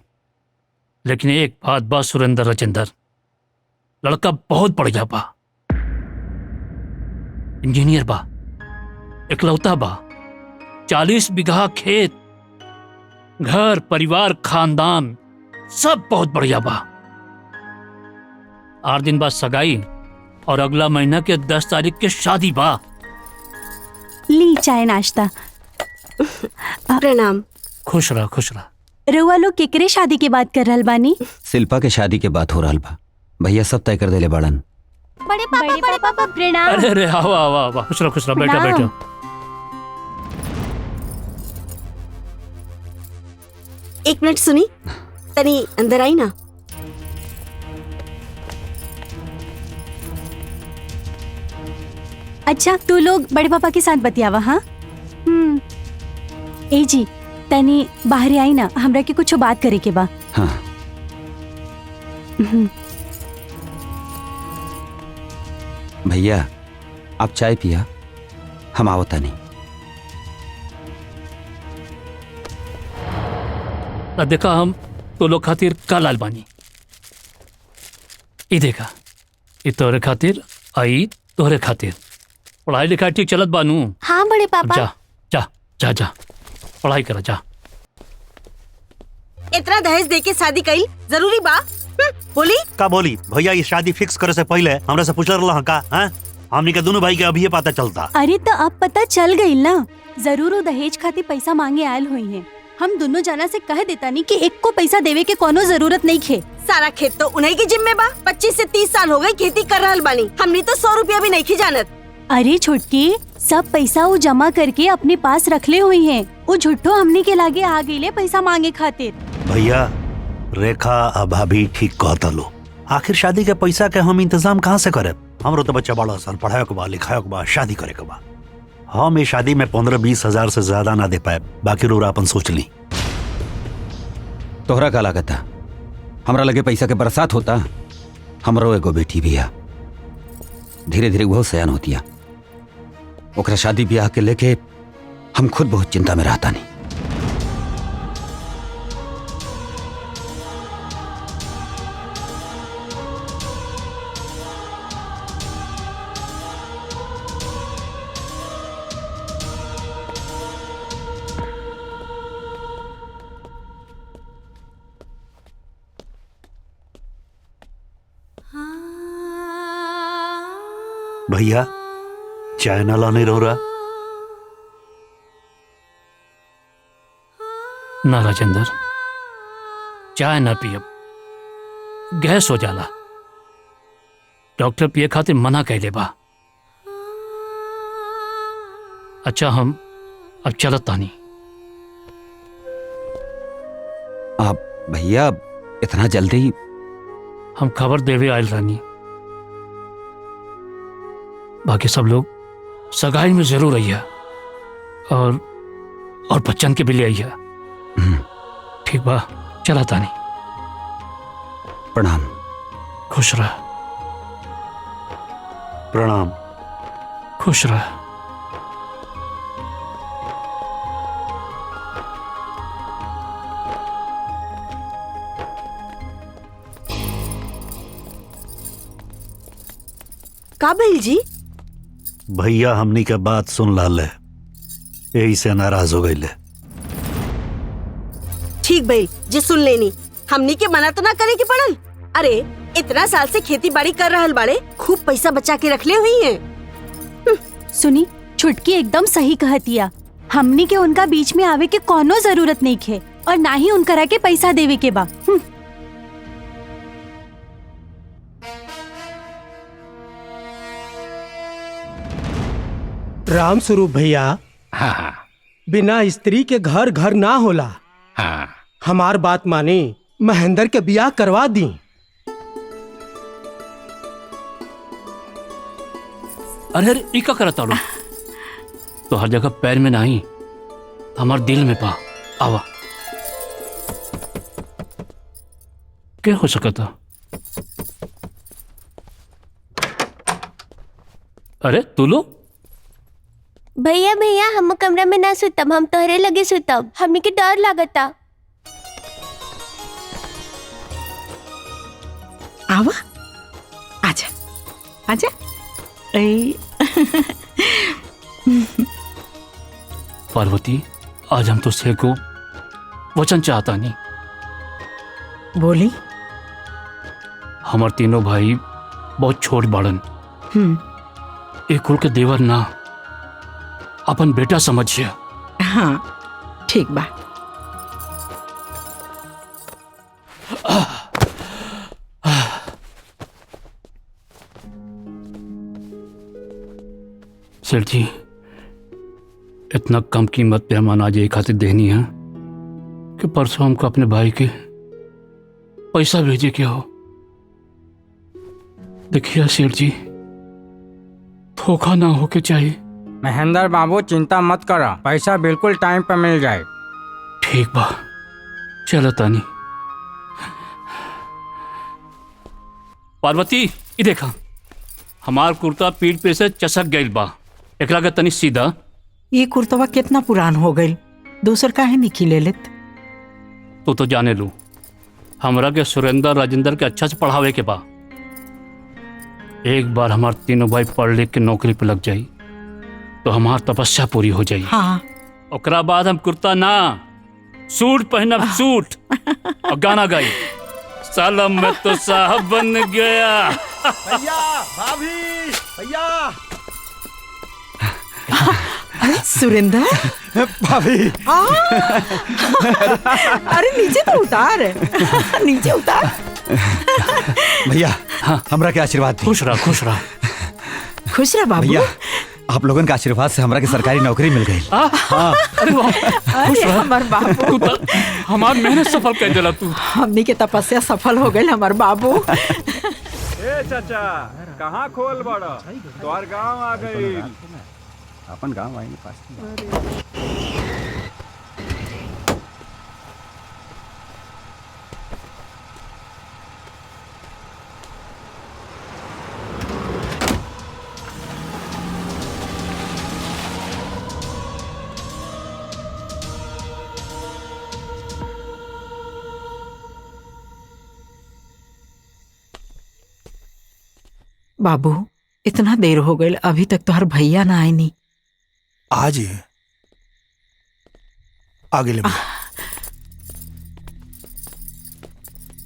लेकिन एक बात बा सुरेंद्र राजेंद्र, लड़का बहुत बढ़िया बा, इंजीनियर बा, इकलौता बा, 40 बीघा खेत, घर परिवार खानदान सब बहुत बढ़िया बा। 8 दिन बाद सगाई और अगला महीना के 10 तारीख के शादी बा। ली चाय नाश्ता। प्रणाम। खुश रह खुश रह। रउआ लोग केकरे शादी के बात कर रहल बानी? शिल्पा के शादी के बात हो रहल बा, भैया सब तय कर देले बाड़न। बड़े पापा प्रणाम। अरे अरे आओ आओ आओ, खुश रह बैठो बैठो। एक मिनट सुनी, तनी अंदर आई ना। अच्छा तू लोग बड़े पापा के साथ बतियावा। हाँ ए जी तनी बाहर आई ना, हमरा के कुछ बात करे के बा। हाँ। भैया आप चाय पिया, हम आवता नहीं। देखा हम तो लोग खातिर का लाल बानी, ई देखा ई तोहरे खातिर आई, तोहरे खातिर। पढ़ाई लिखाई ठीक चलत बानू? हाँ बड़े पापा। जा जा जा जा पढ़ाई करा जा। इतना दहेज दे के शादी कई जरूरी बा? बोली का बोली भैया, ये शादी फिक्स करे से पहले हमरा से पूछ रहा का? हमनी के दोनों भाई के अभी पता चलता। अरे तो अब पता चल गई ना, जरूर वो दहेज खातिर पैसा मांगे आयल हुई है। हम दोनों जना से कह देता नहीं कि एक को पैसा देवे के कोनो जरूरत नहीं खे। सारा खेत तो उन्हीं की जिम्मे बा। 25 से 30 साल हो गए खेती कर रहल बानी, हमनी तो 100 रुपया भी नहीं खी जानत। अरे छोटकी, सब पैसा वो जमा करके अपने पास रखले हुई हैं। वो झुट्ठो हमने के लागे आ गई पैसा मांगे खातिर। भैया रेखा अभाभी ठीक कहता लो, आखिर शादी के पैसा के हम इंतजाम कहाँ से करे? हमरो तो बच्चा बड़ा साल पढ़ाए के बाद लिखाए के बाद शादी करे के बाद हम ये शादी में 15-20 हजार से ज्यादा ना दे पाए। बाकी रोरा अपन सोच ली। तोहरा का लागत? हमरा लगे पैसा के बरसात होता। हमरो एगो बेटी भी है, धीरे धीरे वो सयान होतिया। ओकरा शादी ब्याह के लेके हम खुद बहुत चिंता में रहता नहीं। भैया चाय ना लाने रो रहा? ना राजेंद्र, चाय ना पियब, गैस हो जाला। डॉक्टर पिए खातिर मना कह देबा। अच्छा हम अब चलत तानी। आप भैया इतना जल्दी? हम खबर देवे आयल रानी, बाकी सब लोग सगाई में जरूर आइया और बच्चन के भी ले आइया। ठीक बा, चला तानी। प्रणाम। खुश रह। प्रणाम। खुश रह। का भइल जी? भैया हमनी के बात सुन लाले, यही से नाराज हो गईले। ठीक भइल जे सुन लेनी, हमनी के मना तो ना करे के पड़ल। अरे इतना साल से खेती बाड़ी कर रहल बाड़े, खूब पैसा बचा के रखले हुई है। सुनी, छुटकी एकदम सही कहतिया। हमनी के उनका बीच में आवे के कोनो जरूरत नहीं खे और ना ही उनकरा के पैसा देवे के बा। राम स्वरूप भैया, हाँ बिना स्त्री के घर घर ना होला। हाँ हमार बात मानी, महेंद्र के बियाह करवा दी। अरे अरे ई का करता लो? तो हर जगह पैर में नहीं, हमार दिल में पा। आवा, क्या हो सकता? अरे तू लो। भैया भैया, हम कमरा में ना सुतब, हम तोहरे लगे सुतब, हमनी के डर लागता। आवा, आजा आजा। पार्वती, आज हम तुझसे को वचन चाहता नहीं। बोली। हमार तीनों भाई बहुत छोट बाड़न। एक कुल के देवर ना, अपन बेटा समझिए। हाँ ठीक बा। सेठ जी, इतना कम कीमत पे हम अनाज एक खातिर देनी है कि परसों हमको अपने भाई के पैसा भेजे क्या हो। देखिए सेठ जी, धोखा ना हो के चाहिए। महेंद्र बाबू चिंता मत करो, पैसा बिल्कुल टाइम पे मिल जाए। ठीक बा, चलो तानी। पार्वती, ये देखा, हमार कुर्ता पीठ पे से चसक गइल बा, एकरा के तनी सीधा। ये कुर्तवा कितना पुरान हो गई, दूसर काहे नहीं ले लेत? तू तो जाने लू, हमरा के सुरेंद्र राजेंद्र के अच्छा से पढ़ावे के बा। एक बार हमार तीनों भाई पढ़ लिख के नौकरी पे लग जाई तो हमार तपस्या पूरी हो जाई। हाँ। ओकरा बाद हम कुर्ता ना, सूट पहनब, सूट, और गाना गाई, साला मैं तो साहब बन गया। भैया, भाभी, भैया। सुरेंद्र, भाभी। अरे नीचे तो उतार, नीचे उतार। भैया, हमरा के आशीर्वाद दी। खुश रहा, खुश रहा। खुश रहा बाबू। भैया, आप लोगन के आशीर्वाद से हमरा के सरकारी नौकरी मिल गई। हाँ। अरे वाह, खुश रहा हमार बाबू। हमार मेहनत सफल कर दिला तू। हमनी के तपस्या सफल हो गई हमार बाबू। ए चाचा, कहाँ खोल बड़ा? द्वार गांव आ गई। अपन गांव आएंगे पास। बाबू, इतना देर हो गई, अभी तक तो हर भैया ना आए नहीं। आज आगे ले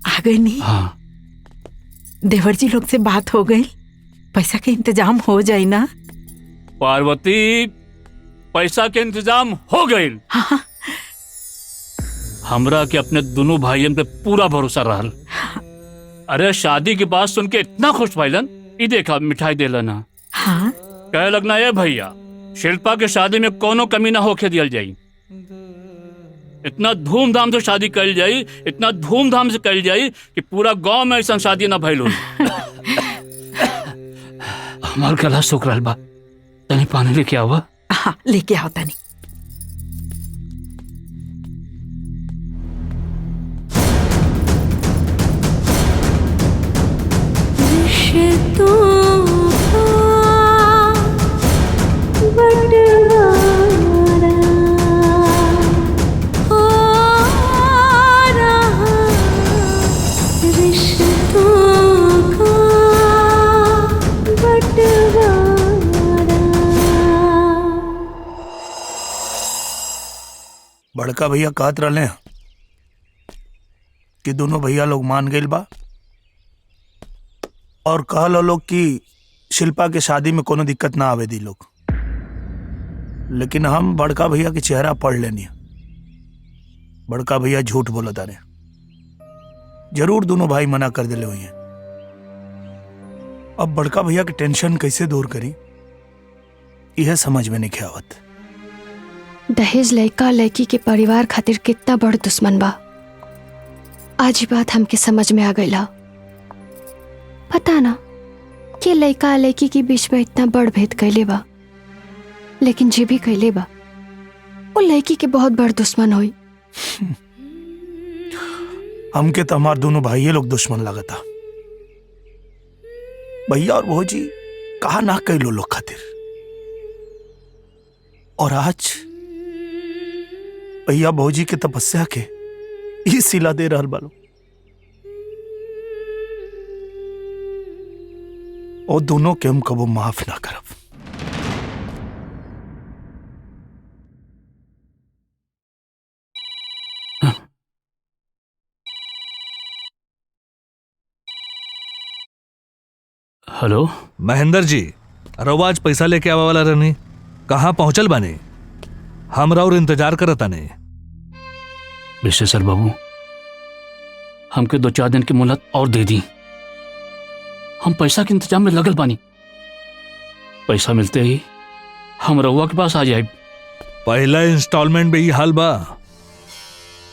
आ गए नहीं। हाँ। देवर जी लोग से बात हो गई, पैसा के इंतजाम हो जाए ना? पार्वती, पैसा के इंतजाम हो गई। हाँ। हमरा के अपने दोनों भाइयों पे पूरा भरोसा रहल। अरे शादी की बात सुन के इतना खुश भइलन, ई देखा मिठाई दे लेना। हाँ। कहे लगना ये भैया, शिल्पा के शादी में कोनो कमी ना होके दियल जाई। इतना धूमधाम से शादी कल जाई, इतना धूमधाम से कल जाई कि पूरा गांव में ऐसा शादी ना भइल हो। हमार गला सूख रहल बा, तनी पानी लेके आवा। हाँ, लेके आओ तनी। रिश्तों का बट बड़का भैया कहत रहे कि दोनों भैया लोग मान गए बा और कहल लोग कि शिल्पा के शादी में कोनो दिक्कत ना आवे दी लोग। लेकिन हम बड़का भैया के चेहरा पढ़ लेनी। बड़का भैया झूठ बोलता रहे। जरूर दोनों भाई मना कर दिले हुए हैं। अब बड़का भैया की टेंशन कैसे दूर करी यह समझ में नहीं आवत। दहेज लड़का लड़की के परिवार खातिर कितना बड़ दुश्मन बा, आज ही बात हमके समझ में आ गईला। पता ना कि लड़का लड़की के बीच में इतना बड़ भेद कैले बा, लेकिन जे भी कैले बा वो लड़की के बहुत बड़ दुश्मन हुई। हमके तो हमार दोनों भाई लोग दुश्मन लगता। भैया और भौजी कहा ना कैलो लोग खातिर, और आज भैया भौजी के तपस्या के ये सिला दे रहल बालो। और दोनों के हम कबो माफ ना करब। हेलो महेंद्र जी, रउआ आज पैसा लेके आवा वाला रहनी, कहाँ पहुंचल बानी? हम और इंतजार करता नहीं। विशेषर बाबू, हमके 2-4 दिन की मोहलत और दे दी। हम पैसा के इंतजाम में लगल बानी। पैसा मिलते ही हम रउआ के पास आ जाए। पहला इंस्टॉलमेंट में ही हाल बा,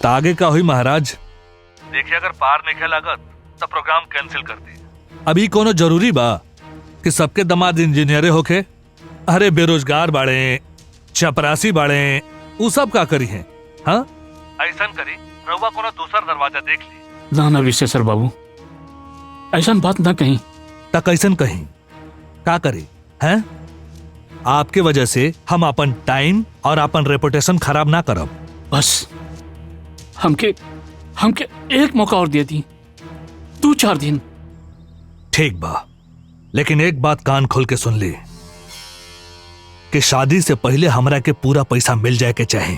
तो आगे का हुई महाराज? देखिए, अगर पार नहीं लागत तो प्रोग्राम कैंसिल कर दी। अभी कोनो जरूरी बा कि सबके दमाद इंजीनियरे होके? अरे बेरोजगार बाड़े, चपरासी बाड़े, उ सब का करी है? हाँ, ऐसा करी रउआ कोनो दूसरा दरवाजा देख ली। ना ना विशेषर बाबू, ऐसा बात ना कहीं। ता कैसन कहीं? का करी हैं? आपके वजह से हम अपन टाइम और अपन रेपुटेशन खराब ना करब। बस हमके एक मौका और दे दी, 2-4 दिन। ठीक बा, लेकिन एक बात कान खोल के सुन ली कि शादी से पहले हमरा के पूरा पैसा मिल जाए के चाहे।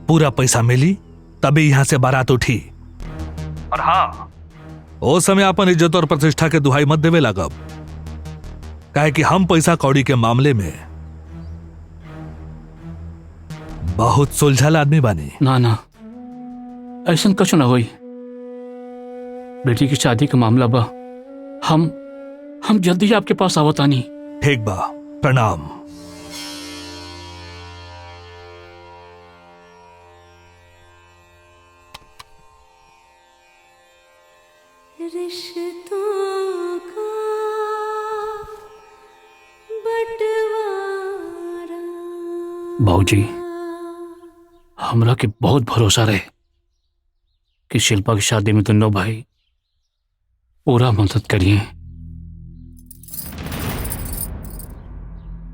पूरा पैसा मिली तभी यहां से बारात उठी। और हाँ, ओ समय अपन इज्जत और प्रतिष्ठा के दुहाई मत देवे लागब, काहे कि हम पैसा कौड़ी के मामले में बहुत सुलझल आदमी बानी। ना ना, ऐसा कुछ ना होई। बेटी की शादी का मामला बा, हम जल्दी आपके पास आवतानी। ठीक बा, प्रणाम। रिश्तों का बंटवारा। बाबूजी, हमरा के बहुत भरोसा रहे कि शिल्पा की शादी में दोनों भाई पूरा मदद करिए,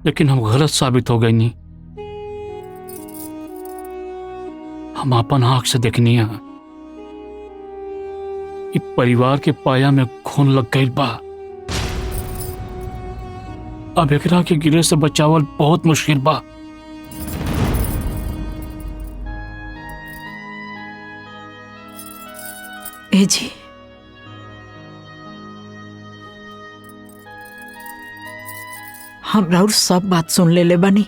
लेकिन हम गलत साबित हो गए। नहीं, हम अपन आंख से देखनी है, ये परिवार के पाया में खून लग गई बा। अब एकरा के गिरे से बचावल बहुत मुश्किल बा। ए जी, हम राउर सब बात सुन ले बनी।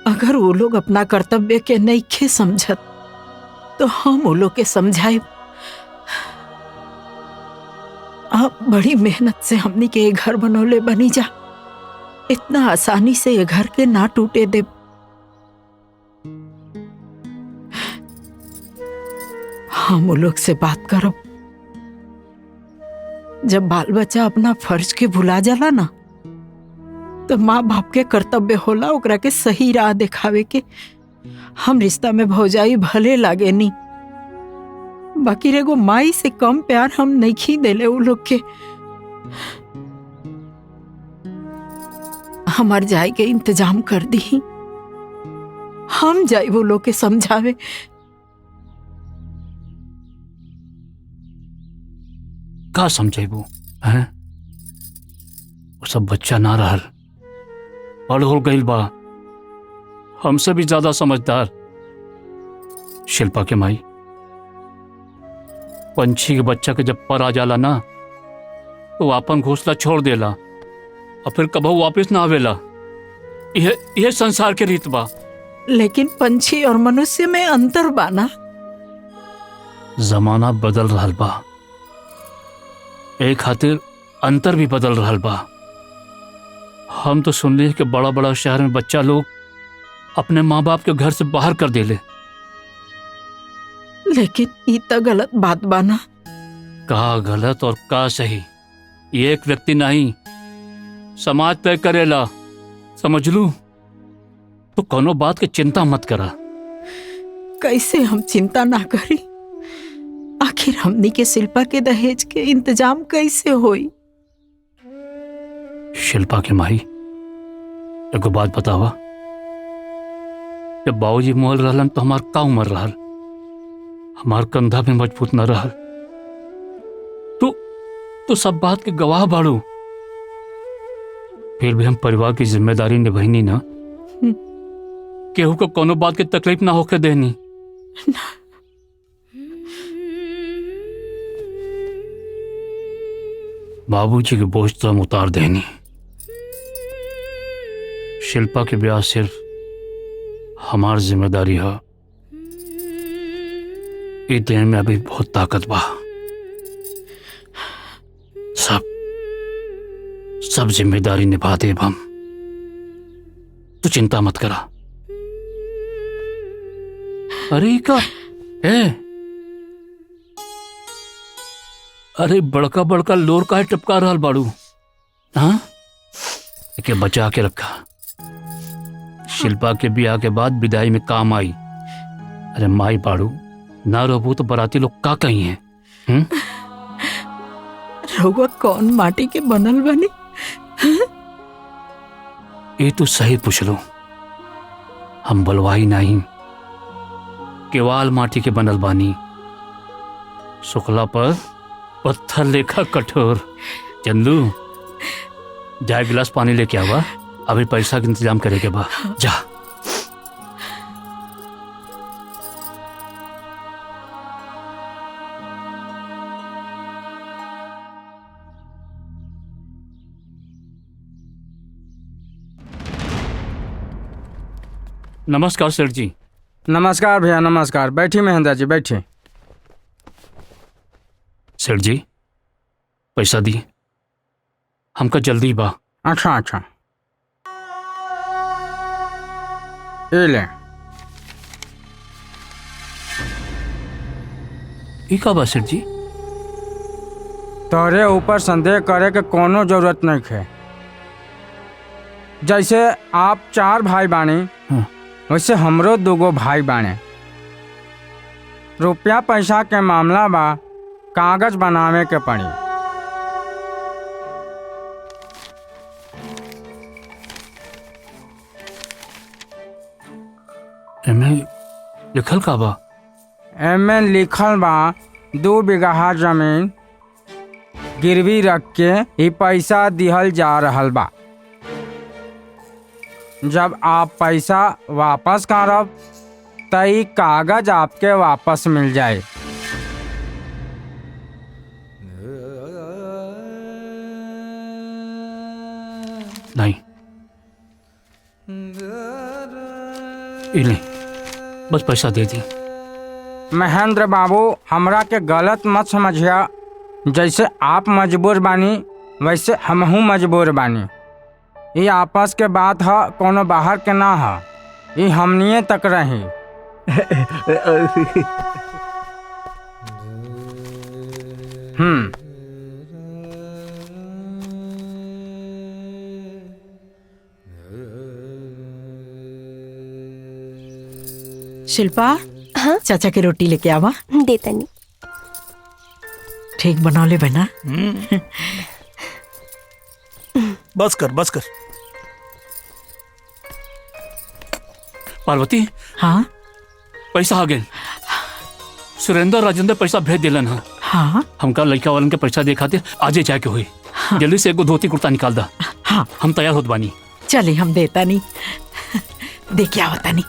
अगर वो लोग अपना कर्तव्य के नइखे समझत तो हम वो लोग के समझाए। आप बड़ी मेहनत से हमनी के ये घर बनौले बनी जा, इतना आसानी से ये घर के ना टूटे दे। हम वो लोग से बात करो। जब बाल बच्चा अपना फर्ज के भुला जाला ना, तो माँ बाप के कर्तव्य होला ओकरा के सही राह दिखावे के। हम रिश्ता में भौजाई भले लागे नी, बाकी रेगो माई से कम प्यार हम नहीं देले उ लोग के। हमार जाए के इंतजाम कर दी, हम जाए वो लोग के समझावे। का समझेबू हैं? वो सब बच्चा ना रहल, बड़ हो गइल बा। हमसे भी ज्यादा समझदार। शिल्पा के माई, पंछी के बच्चा के जब पर आ जाला ना तो अपन घोंसला छोड़ देला और फिर कबहू वापस ना आवेला। यह संसार के रीत बा। लेकिन पंछी और मनुष्य में अंतर बा ना। जमाना बदल रहल बा, एक खातिर अंतर भी बदल रहल बा। हम तो सुनली कि बड़ा बड़ा शहर में बच्चा लोग अपने माँ बाप के घर से बाहर कर देले। लेकिन ई तो गलत बात बा ना। का गलत और का सही ये एक व्यक्ति नहीं, समाज तय करेला, समझ लू। तो कोनो बात की चिंता मत करा। कैसे हम चिंता ना करी? आखिर हमनी के शिल्पा के दहेज के इंतजाम कैसे होई? शिल्पा के माई, एगो बात बतावा, जब बाबूजी मोहल रहलन तो हमार का उम्र रहल? हमार कंधा भी मजबूत न रहल। तो सब बात के गवाह बाड़ू। फिर भी हम परिवार की जिम्मेदारी निभाईनी ना। केहू को कोनो बात की तकलीफ ना होके देनी। बाबूजी के बोझ तो हम उतार देनी। शिल्पा के ब्याह सिर्फ हमार जिम्मेदारी है। इस देह में अभी बहुत ताकत बा। सब जिम्मेदारी निभा देब हम। तू चिंता मत करा। अरे का अरे बड़का बड़का लोर का है टपका रहल बाड़ू। हाँ, के बचा के रखा। शिल्पा के ब्याह के बाद विदाई में काम आई। अरे माई बाड़ू, ना रहबू तो बराती लोग का कही हैं? रहुआ कौन माटी के बनल बनी? ये तो सही पूछ लो। हम बलवाई नहीं, केवाल माटी के बनल बानी। सुखला पर पत्थर लेखा कठोर। चंदू, जा गिलास पानी लेके आवा। अभी पैसा का इंतजाम करे के बा। जा। नमस्कार सेठ जी। नमस्कार भैया, नमस्कार। बैठी महेंद्र जी, बैठी। सेठ जी, पैसा दिए, हमका जल्दी बा। अच्छा, ये ले। ई का बा सेठ जी? तोरे ऊपर संदेह करे के कोनो जरूरत नहीं है। जैसे आप 4 भाई बानी, वैसे हमरो 2 भाई बाने। रुपया पैसा के मामला बा, कागज बनावे के पड़ी। एमे लिखल का बा? एमे लिखल बा 2 बीघा जमीन गिरवी रख के ही पैसा दिहल जा रहल बा। जब आप पैसा वापस करब त ई कागज आपके वापस मिल जाए। नहीं, इले बस पैसा दे दी। महेंद्र बाबू, हमरा के गलत मत समझिया। जैसे आप मजबूर बानी वैसे हमहू मजबूर बानी। ये आपस के बात है, कोनो बाहर के ना है। ये हमनिए तक रही। शिल्पा, हाँ? चाचा की रोटी लेके आवा। देता नहीं। ठीक बना ले बना। बस कर। पार्वती, हाँ? पैसा आ गए। सुरेंद्र राजेंद्र पैसा भेज दिलन। हाँ? हमका लड़का वालन के पैसा दे खातिर आजे जाए के हुई। हाँ। जल्दी से एगो धोती कुर्ता निकाल दा। हाँ, हम तैयार होत बानी। चले, हम देता नहीं। देखिए होता नहीं।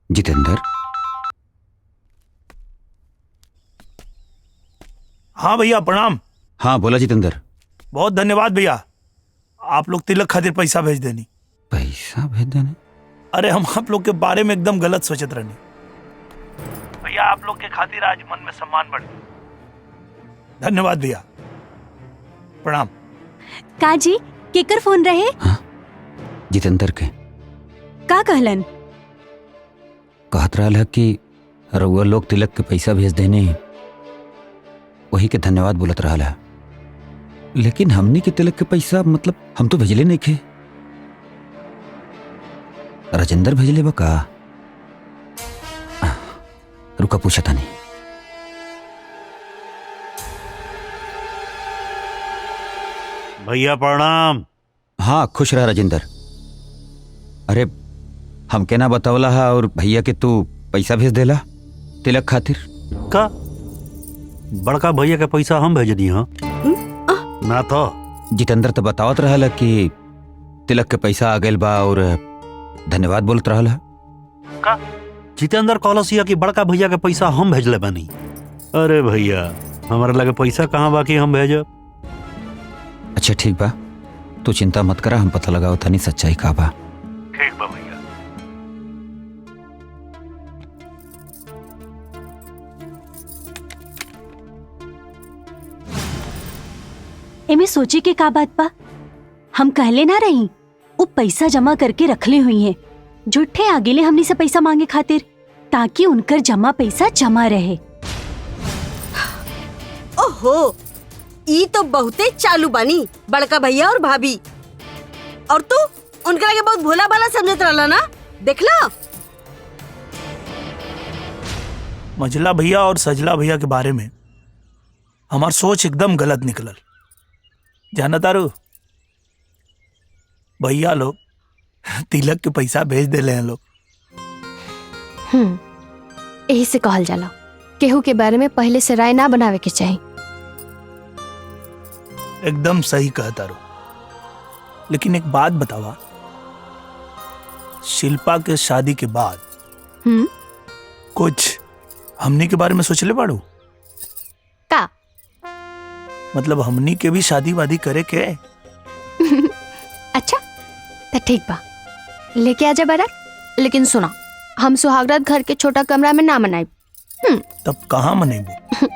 जितेंद्र। हाँ भैया प्रणाम। हाँ बोला जितेंद्र। बहुत धन्यवाद भैया, आप लोग तिलक खातिर पैसा भेज देनी। पैसा भेज देने? अरे हम आप लोग के बारे में एकदम गलत सोचत रहनी भैया, आप लोग के खातिर आज मन में सम्मान बढ़ गया। धन्यवाद भैया, प्रणाम। काजी केकर फोन रहे? जितेंद्र के। का कहलन? कहत रहा है कि रउआ लोग तिलक के पैसा भेज देने, वही के धन्यवाद बोलत रहा है। लेकिन हमनी के तिलक के पैसा मतलब हम तो भेजले नहीं थे। राजेंद्र भेजले बा का? रुका पूछा था नहीं। भैया प्रणाम। हाँ खुश रहा राजेंद्र। अरे हम के ना बतावला है और भैया के तू पैसा भेज देला तिलक खातिर का? बड़का भैया के पैसा हम भेज दी। हाँ ना तो जितेंद्र तो बतावत रहा कि तिलक के पैसा आ गए बा और धन्यवाद बोलत रहा का? जितेंद्र कॉलसिया कि बड़का भैया के पैसा हम भेजले बानी। अरे भैया हमारे लगे पैसा कहाँ बाकी हम भेजब। अच्छा ठीक बा, तू चिंता मत करा, हम पता लगाओ था नहीं सच्चाई का बा। ठीक बा भैया। एमे सोचे के का बात बा? हम कहले ना रही वो पैसा जमा करके रखले हुई हैं, झूठे आगेले हमनी से पैसा मांगे खातिर, ताकि उनकर जमा पैसा जमा रहे। ओहो, ई तो बहुते चालू बानी बड़का भैया और भाभी। और तू उनका के बहुत भोला भाला समझत रहला ना, देखला। मझला भैया और सजला भैया के बारे में हमार सोच एकदम गलत निकलल। जाना तारू, भैया लोग तिलक के पैसा भेज देले हैं लोग। यही से कहल जाला केहू के बारे में पहले से राय ना बनावे के चाहिए। एकदम सही कहा तारू। लेकिन एक बात बतावा, शिल्पा के शादी के बाद कुछ हमनी के बारे में सोचले बाड़ू का? मतलब हमनी के भी शादी वादी करे के? अच्छा तो ठीक बा, लेके आजा बारात। लेकिन सुना, हम सुहागरात घर के छोटा कमरा में ना मनाई। तब कहाँ मनेबू?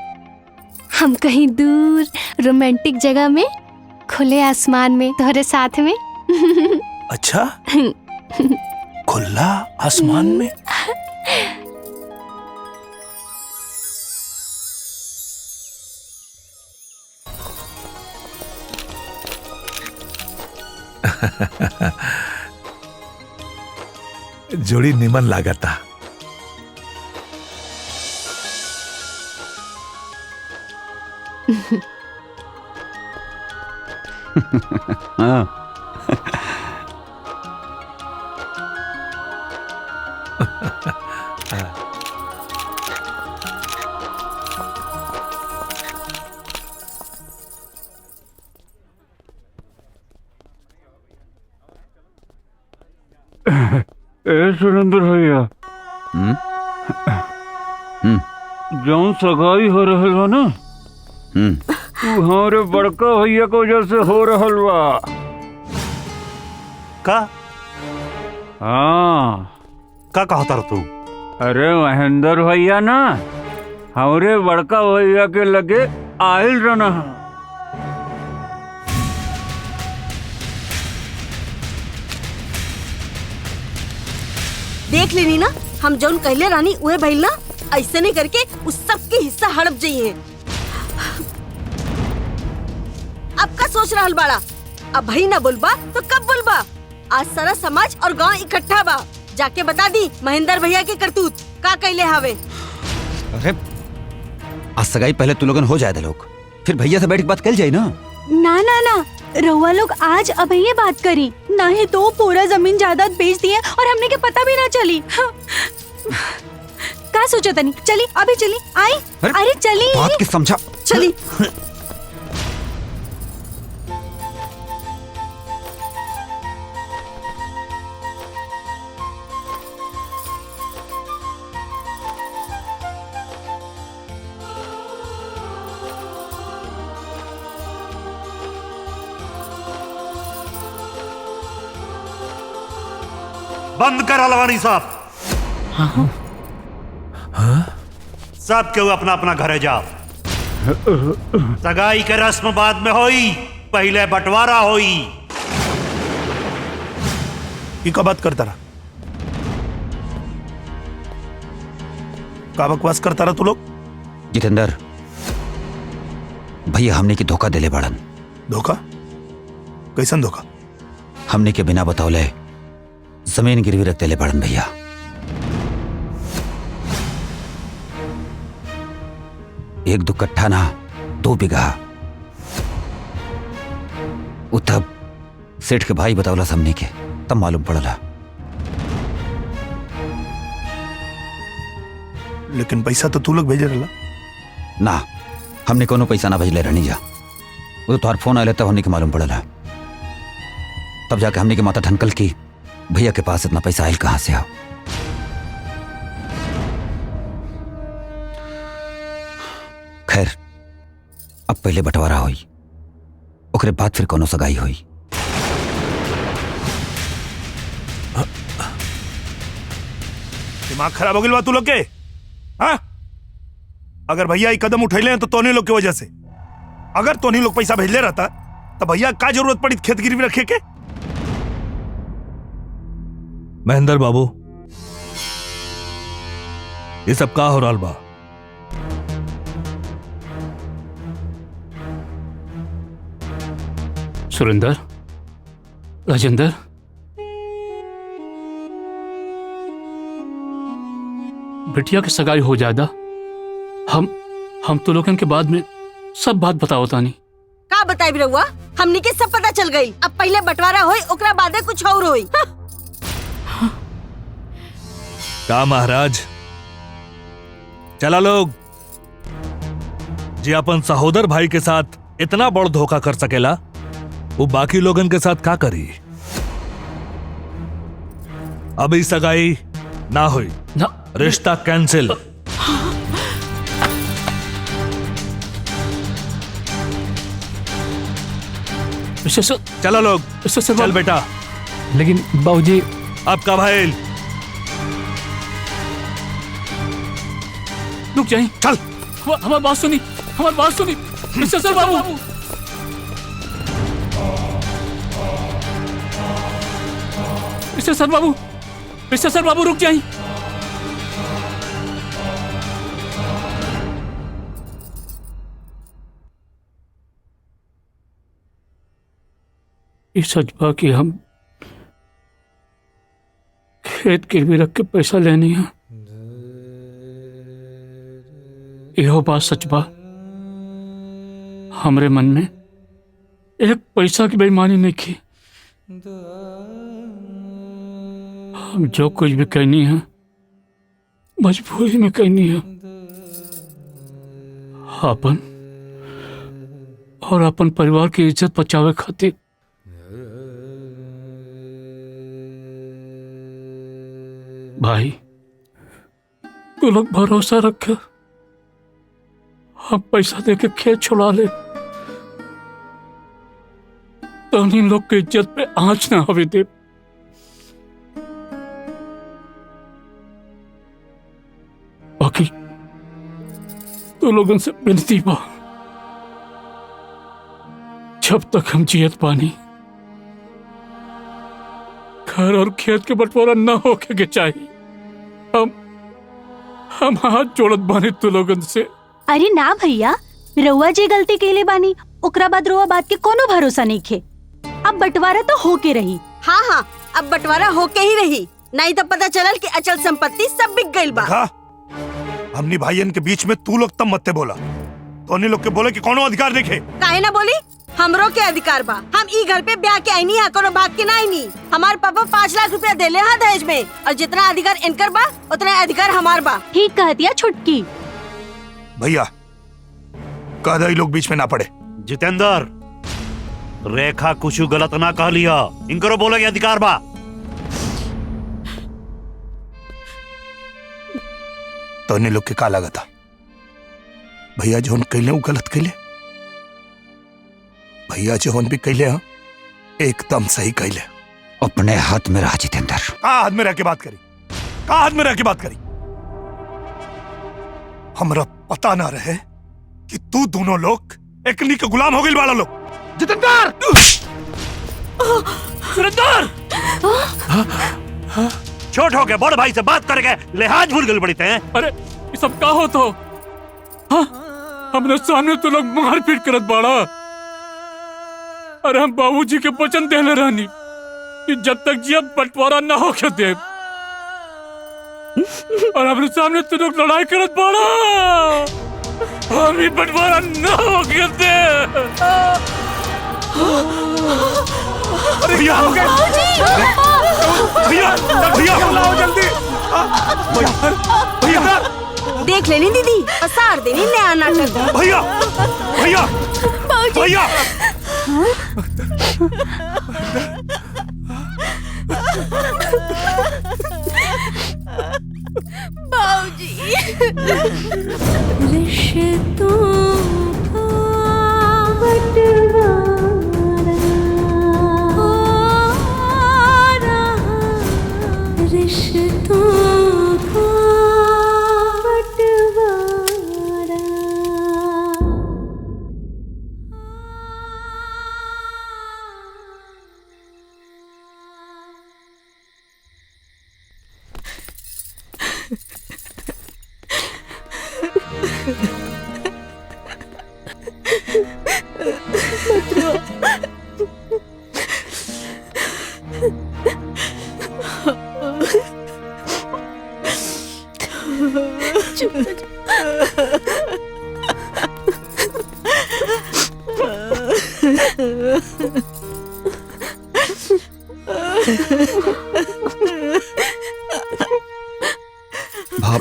हम कहीं दूर रोमांटिक जगह में, खुले आसमान में, तुम्हारे साथ में। अच्छा, खुला आसमान में? जोड़ी निमन लागता। हाँ। सुरेंद्र भैया, जौन सगाई हो रहल बा ना, वो हमारे बड़का भैया के वजह से हो रहल बा। का? हाँ। का कहता तू? अरे महेंद्र भैया ना हमारे बड़का भैया के लगे आयल रहना। देख लेनी ना, हम जौन कहले रानी उहे भइल ना। ऐसे नहीं करके उस सब के हिस्सा हड़प जाइए। अब का सोच रहल बाड़ा? अब भाई ना बोलबा तो कब बोलबा? आज सारा समाज और गांव इकट्ठा बा, जाके बता दी महेंद्र भैया के करतूत का कैले हावे। अरे आज सगाई पहले तू लोगन हो जाए लोग, फिर भैया से बैठ के बात कल जाए ना। ना ना ना, रउआ लोग आज अब ये बात करी, नहीं तो पूरा जमीन जायदाद बेच दिए और हमने के पता भी ना चली। का सोचा तनी, चली अभी चली आई। अरे चली बात की समझा। चली। बंद कर अलवानी साहब। सब केहू अपना अपना घरे जाओ। सगाई के रस्म बाद में होई, पहले बंटवारा होई। ये का बात करता रहा, का बकवास करता रहा तू लोग? जितेंद्र, भैया हमने की धोखा दिले बड़न। धोखा? कैसन धोखा? हमने के बिना बतौले जमीन गिरवी रख दिले बड़न भैया। एक 2 कट्ठा ना 2 बीघा। वो तब सेठ के भाई बतौला हमने के, तब मालूम पड़ला। लेकिन पैसा तो तू लोग भेजे रहा ना, हमने कोनो पैसा ना भेजले रहनी जा। वो तो तुम्हार फोन आया तब हमने के मालूम पड़ला। तब जाके हमने के माता ठनकल की भैया के पास इतना पैसा आयल कहां से आओ। खैर, अब पहले बंटवारा हुई, ओकरे बाद फिर कोनो सगाई हुई। दिमाग खराब हो गया तू लोग के? हाँ? अगर भैया ये कदम उठैले हैं तो तोने लोग की वजह से। अगर तोने लोग पैसा भेजले रहता तो भैया का जरूरत पड़ी खेत गिरवी रखे के? महेंद्र बाबू, ये सब का हो रहा बा? सुरेंद्र, राजेंद्र, बिटिया की सगाई हो जाएगा। हम तो लोगन के बाद में सब बात बताओ तानी। का बताई रहुआ? हमनी के सब पता चल गई। अब पहले बंटवारा होई, ओकरा बादे कुछ और होई। का महाराज, चला लोग जी अपन सहोदर भाई के साथ इतना बड़ धोखा कर सकेला, वो बाकी लोगन के साथ का करी? अभी सगाई ना हुई ना, रिश्ता कैंसिल। चलो लोग, चल बेटा। लेकिन बाबूजी, आपका भाई रुक जाइए। चल, हमारी बात सुनी, हमारी बात सुनी। मिस्टर बाबू, मिस्टर बाबू रुक जाइए। ये सच बा कि हम खेत गिरवी रख के पैसा लेनी है। यह बात सच बा, हमरे मन में एक पैसा की बेईमानी नहीं की। हम जो कुछ भी कहनी है मजबूरी में कहनी है। अपन और अपन परिवार की इज्जत बचावे खातिर भाई, तू लोग भरोसा रख, हम पैसा देके खेत छुड़ा ले तो इन लोग की इज्जत पे आंच ना हवे दे। बाकी तो लोगों से विनती बा, जब तक हम जियत पानी घर और खेत के बंटवारा न होके के चाहिए। हम हाथ जोड़त बानी तू लोगन से। अरे ना भैया, रउआ जी गलती केले बानी, ओकरा बाद रउआ बात के कोनो भरोसा नहीं खे। अब बंटवारा तो होके रही। हाँ हाँ, अब बंटवारा होके ही रही, नहीं तो पता चलल कि अचल संपत्ति सब बिक गई बा। हमनी भाईयन के बीच में तू लोग तब मत बोला, तो लोग के बोले कि कोनो अधिकार देखे। काहे ना बोली? हमरो के अधिकार बा। हम ई घर पे ब्याह के आईनी है, कोनो भाग के ना आईनी। हमार पापा 5 लाख रुपया देले हैं दहेज में, और जितना अधिकार इनकर बा उतना अधिकार हमार बा। ठीक कह दिया छुटकी। भैया कह दो, लोग बीच में ना पड़े। जितेंद्र, रेखा कुछ गलत ना कह लिया, इनकरो बोले के अधिकार बा। तो इन्हें लोग के का लगा था? भैया जोन कैले वो गलत कैले, भैया जोन भी कैले हैं एकदम सही कैले। अपने हाथ में रहा जितेंद्र। कहा हाथ में रह के बात करी, कहा हाथ में रह के बात करी। हमरा पता ना रहे कि तू दोनों लोग एकनी के गुलाम हो गए वाला लोग। जितेंद्र! सुरेंद्र! छोट हो गए, बड़ भाई से बात करके लिहाज भूल गए बड़ी थे। अरे ये सब का हो तो? हाँ? हमने सामने तो लोग मार पीट करत बाड़ा। अरे हम बाबूजी के वचन देले रहनी कि जब तक जियत बंटवारा ना हो के दे, और हमने सामने तो लोग लड़ाई करत बाड़ा। हम ही बंटवारा ना हो के दे। अरे भैया हो गए, भैया भैया लाओ जल्दी। भैया देख लेनी दीदी, पसार देनी नया नाटक। भैया भैया भैया रिश्तों का बंटवारा हो रहा, रिश्तों का बंटवारा।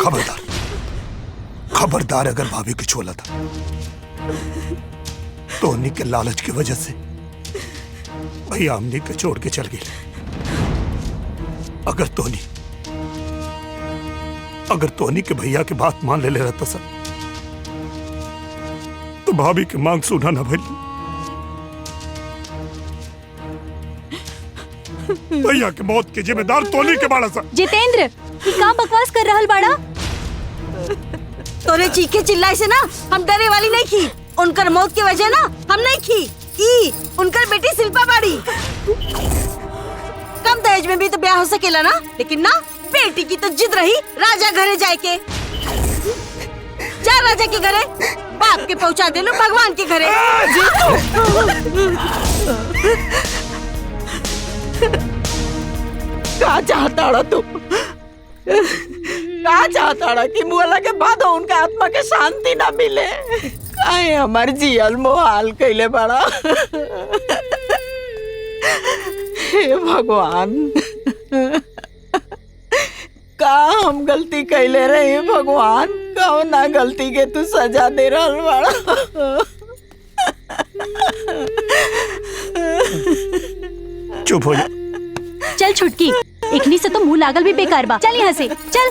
खबरदार, खबरदार, अगर भाभी की छोला था तो उन्हीं के लालच की वजह से भैया हमने के छोड़ के चल गई। अगर तोनी के भैया की बात मान ले रहता सर तो भाभी की मांग सुना ना भैया। भैया की मौत के जिम्मेदार तोनी के बाड़ा सा। जितेंद्र, ये का बकवास कर रहल बाड़ा? तोरे चीखे चिल्लाए से ना हम डरे वाली नहीं की। उनकर मौत की वजह ना हम नहीं की। ई उनकर बेटी शिल्पा बाड़ी। कम दहेज में भी तो ब्याह हो सकेला ना, लेकिन ना बेटी की तो जिद रही राजा घरे जाए के। जा राजा के घरे, बाप के पहुंचा दे लो भगवान के घरे। का चाहता तू? का चाहता कि मुआला के बाद उनका आत्मा के शांति ना मिले? काहे हमार जियल मोहाल कैले बड़ा? हे भगवान, का हम गलती कैले रहे भगवान? कौना गलती के तू सजा दे रहल बड़ा? चुप हो जा। चल छुटकी, इकनी से तो मुंह लागल भी बेकार बा। चल यहाँ से चल।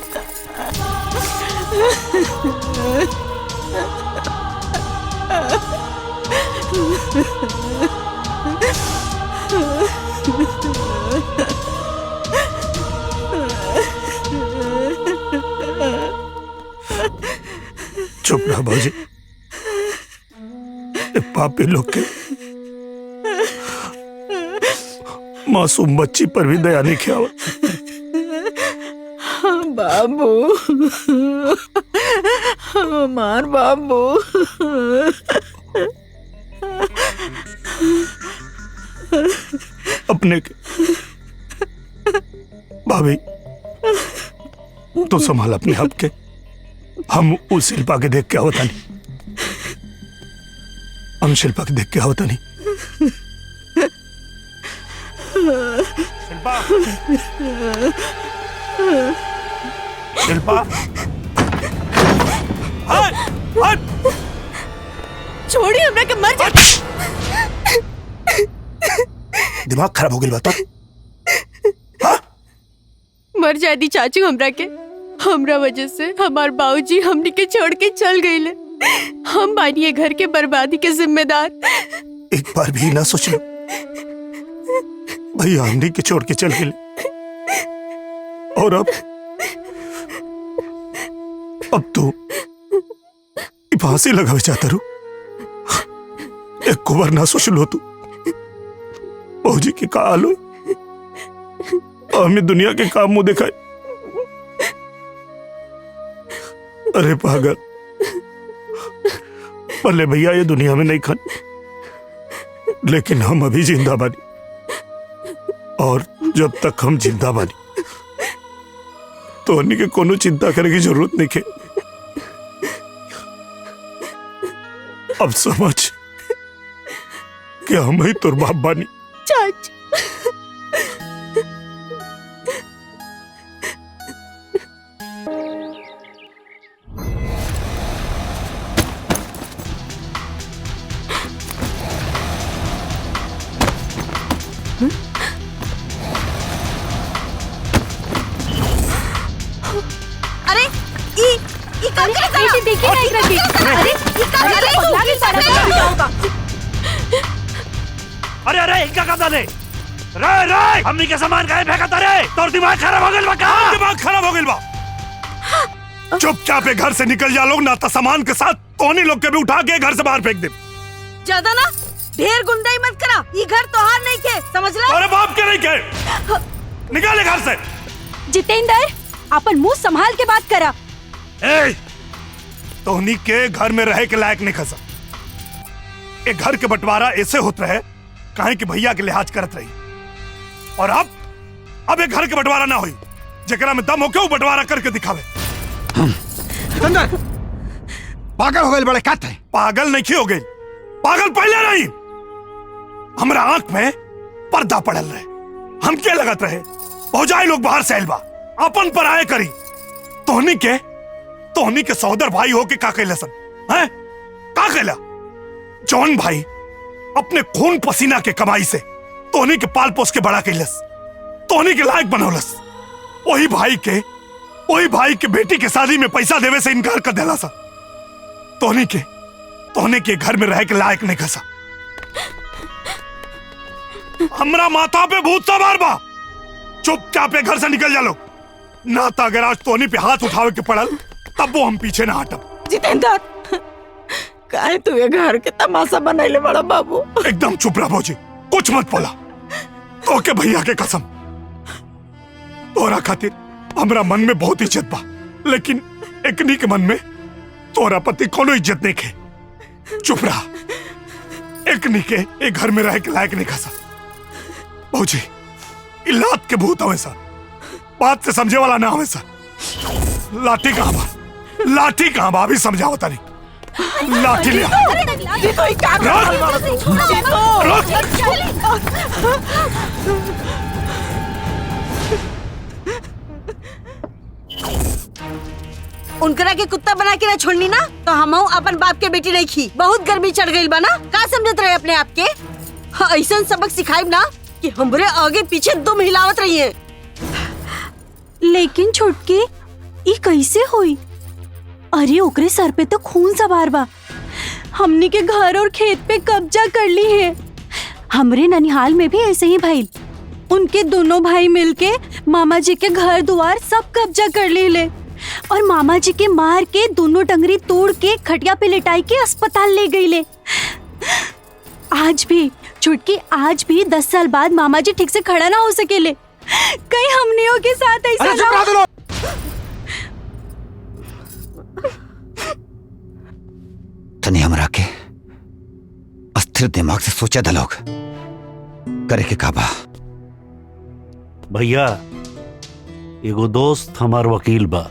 चुप रहा भाजी, पापी लोग के मासूम बच्ची पर भी दया नहीं किया। बाबू, हमार बाबू। अपने के भाभी तो संभाल अपने आप के। हम उस शिल्पा के देख के होता नहीं, हम शिल्पा के देख के होता नहीं। शिल्पा शिल्पा हट हट छोड़िए हमरा के मर जा। दिमाग खराब हो गई बात। मर जाती चाचू हमरा के। हमरा वजह से हमार बाबूजी हमनी के छोड़ के चल गईले। हम बानी घर के बर्बादी के जिम्मेदार। एक बार भी ना सोच लो भैया हमने के छोड़ के चल गए और अब तू फांसी लगावे चाहता रू। एक कुबर ना सोच लो तू बहूजी के का हाल हो हमें दुनिया के काम मुंह दिखाए। अरे पागल भले भैया ये दुनिया में नहीं खान लेकिन हम अभी जिंदा बानी और जब तक हम जिंदा बानी तो उन्हीं के कोनो चिंता करे की जरूरत नहीं है। अब समझ कि हम ही तुर बाप बानी। चाचू अरे देखिए ना एक रखी। अरे अरे अरे इनका कब डाले रे रे हमनी के सामान काहे फेंकत रे तोर दिमाग खराब हो गइल बा का? दिमाग खराब हो गइल बा। चुपचाप घर से निकल जा लोग ना तो सामान के साथ तोनी लोग के भी उठा के घर से बाहर फेंक दे। ज्यादा ना ढेर गुंडाई मत करा। ये घर तोहार नहीं के समझ ला। अरे बाप के नहीं के निकाले घर से। जितेंद्र अपन मुंह संभाल के बात करा। ए, तोहनी के घर में रहे के लायक नहीं खसा। एक घर के बंटवारा ऐसे होता है काहे कि भैया के लिहाज करत रही और अब एक घर के बंटवारा ना हुई जेकरा में दम हो के वो बंटवारा करके दिखावे। पागल हो गए बड़े कात है। पागल नहीं हो गई पागल पहले नहीं हमरा आंख में पर्दा पड़ल रहे हम क्या लगत रहे भौजाई लोग बाहर से आइल बा अपन पर आए करी तोहनी के सहोदर भाई हो के का कैला सन हैं का कैला जौन भाई अपने खून पसीना के कमाई से तोहनी के पाल पोस के बड़ा कैलस तोहनी के लायक बनौलस वही भाई के बेटी के शादी में पैसा देवे से इनकार कर देला सा तोहनी के घर में रह के लायक नहीं खसा। हमरा माथा पे भूत सवार बा चुपचाप घर से निकल जा लो ना तो अगर आज तोहनी पे हाथ उठावे के पड़ल तब वो हम पीछे ना हटब। जितेंद्र काहे तू ये घर के तमाशा बनैले बड़ा बाबू। एकदम चुप रह भौजी कुछ मत बोला तो के भैया के कसम तोरा खातिर हमरा मन में बहुत इज्जत बा लेकिन एकनी के मन में तोरा पति कोनो इज्जत नहीं के। चुप रहा एकनी के एक घर में रह के लायक नहीं खसा। भौजी इलात के भूत हमेशा बात से समझे वाला ना हमेशा। लाठी कहाँ बा अभी समझावता नहीं लाठी ले उनकरा के कुत्ता बना के ना छोड़नी ना तो हम अपन बाप के बेटी नहीं खी। बहुत गर्मी चढ़ गई बा ना का समझत रहे अपने आप के। हाँ, ऐसा सबक सिखाई ना कि हमरे आगे पीछे दुम हिलावत रही है। लेकिन छुटके ये कैसे हुई? अरे ओकरे सर पे तो खून सवार बा। हमनी के घर और खेत पे कब्जा कर ली है। हमरे ननिहाल में भी ऐसे ही भाई उनके दोनों भाई मिलके मामा जी के घर द्वार सब कब्जा कर ले और मामा जी के मार के दोनों टंगरी तोड़ के खटिया पे लिटाई के अस्पताल ले गई ले। आज भी छुटकी आज भी 10 साल बाद मामा जी ठीक से खड़ा ना हो सकेले। कहीं हमनियों के साथ ऐसा ना। तनी हमरा के अस्थिर दिमाग से सोचा था लोग करे के काबा। भैया एगो दोस्त हमार वकील बा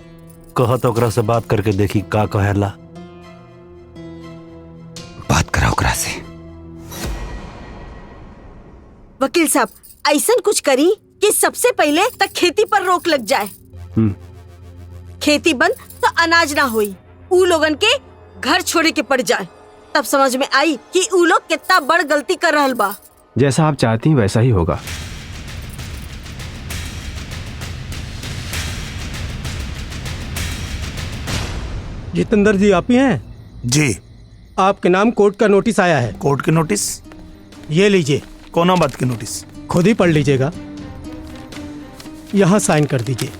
कहत ओकरा से बात करके देखी का कहेला। बात करा ओकरा से। वकील साहब ऐसा कुछ करी कि सबसे पहले तक खेती पर रोक लग जाए। खेती बंद तो अनाज ना हुई, ऊ लोगन के घर छोड़े के पड़ जाए। तब समझ में आई कि ऊ लोग कितना बड़ गलती कर रहल बा। जैसा आप चाहती हैं वैसा ही होगा। जितेंद्र जी आप ही हैं? जी। आपके नाम कोर्ट का नोटिस आया है। कोर्ट के नोटिस? ये लीजिए। कौन बात की नोटिस? खुद ही पढ़ लीजिएगा, यहाँ साइन कर दीजिए।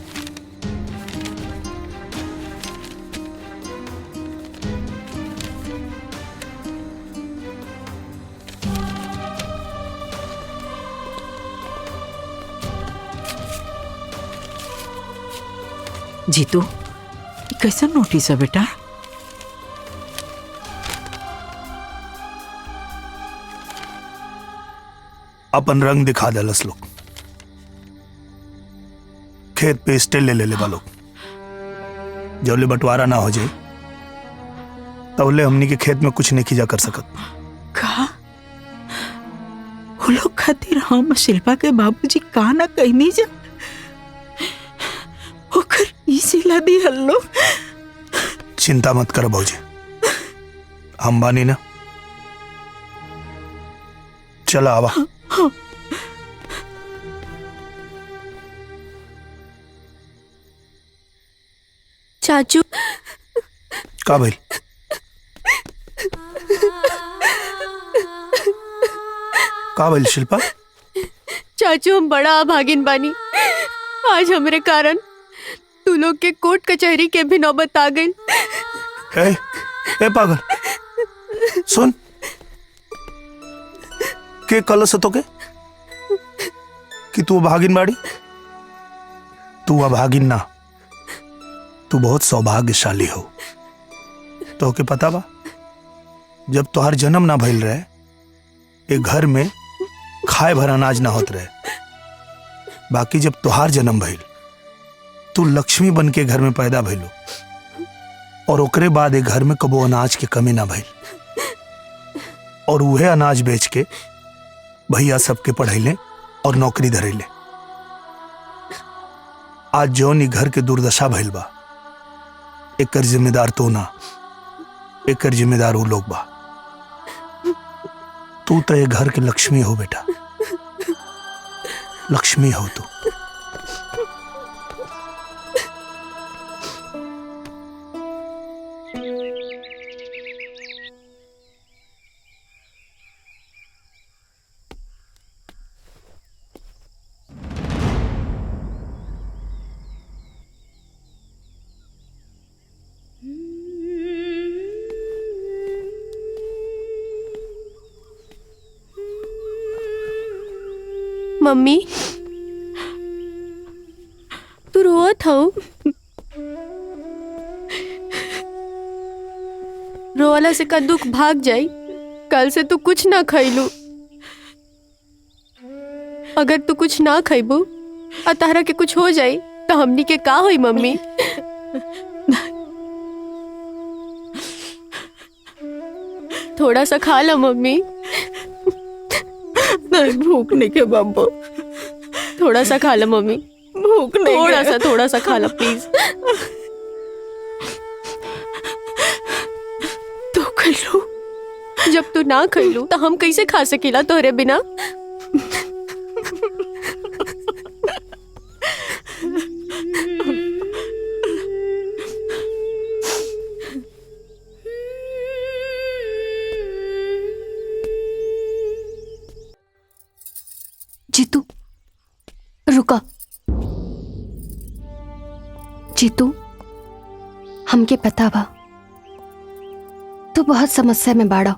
जीतू, कैसा नोटिस है बेटा? अपन रंग दिखा देलस लोग, खेत पे स्टे ले ले लोग। जबले बंटवारा ना हो जाए तबले हमनी के खेत में कुछ नहीं किया कर सकत। का वो लोग खातिर हम शिल्पा के बाबूजी का ना कहनी जा ओकर इसीला दी हल्लो। चिंता मत कर भौजी, हम बानी ना। चला आवा। चाचू का भाई? का भाई शिल्पा? चाचू हम बड़ा अभागिन बानी। आज हमरे कारण तू लोग के कोर्ट कचहरी के भी नौबत आ गई। ए पागल सुन, के कल से तो के कि तू अभागिन बाड़ी? तू अभागिन ना, तू बहुत सौभाग्यशाली हो। तो के पता बा, जब तुहार जन्म ना भइल रहे एक घर में खाए भर अनाज ना होत रहे, बाकी जब तुहार जन्म भइल तू लक्ष्मी बन के घर में पैदा भइलो, और ओकरे बाद एक घर में कबो अनाज के कमी ना भइल, और वह अनाज बेच के भैया सबके पढ़ैले और नौकरी धरैले। आज जौन ई घर के दुर्दशा भइल बा, एकर जिम्मेदार तो ना, एकर जिम्मेदार वो लोग बा। तू तो ये घर के लक्ष्मी हो बेटा, लक्ष्मी हो तू। मम्मी तू रोत हो? रोवाला से का दुख भाग जाई। कल से तू कुछ ना खैलू। अगर तू कुछ ना खैबू और तारा के कुछ हो जाई तो हमनी के का होई मम्मी? थोड़ा सा खा लो मम्मी। नहीं भूख नहीं के बाबू, थोड़ा सा खा लो मम्मी, भूख नहीं थोड़ा सा खा लो प्लीज। तो खैलू, जब तू ना खैलू तो हम कैसे खा सकेला तोहरे बिना? जीतू रुका। जीतू हमके पता बा तू बहुत समस्या में बाड़ा,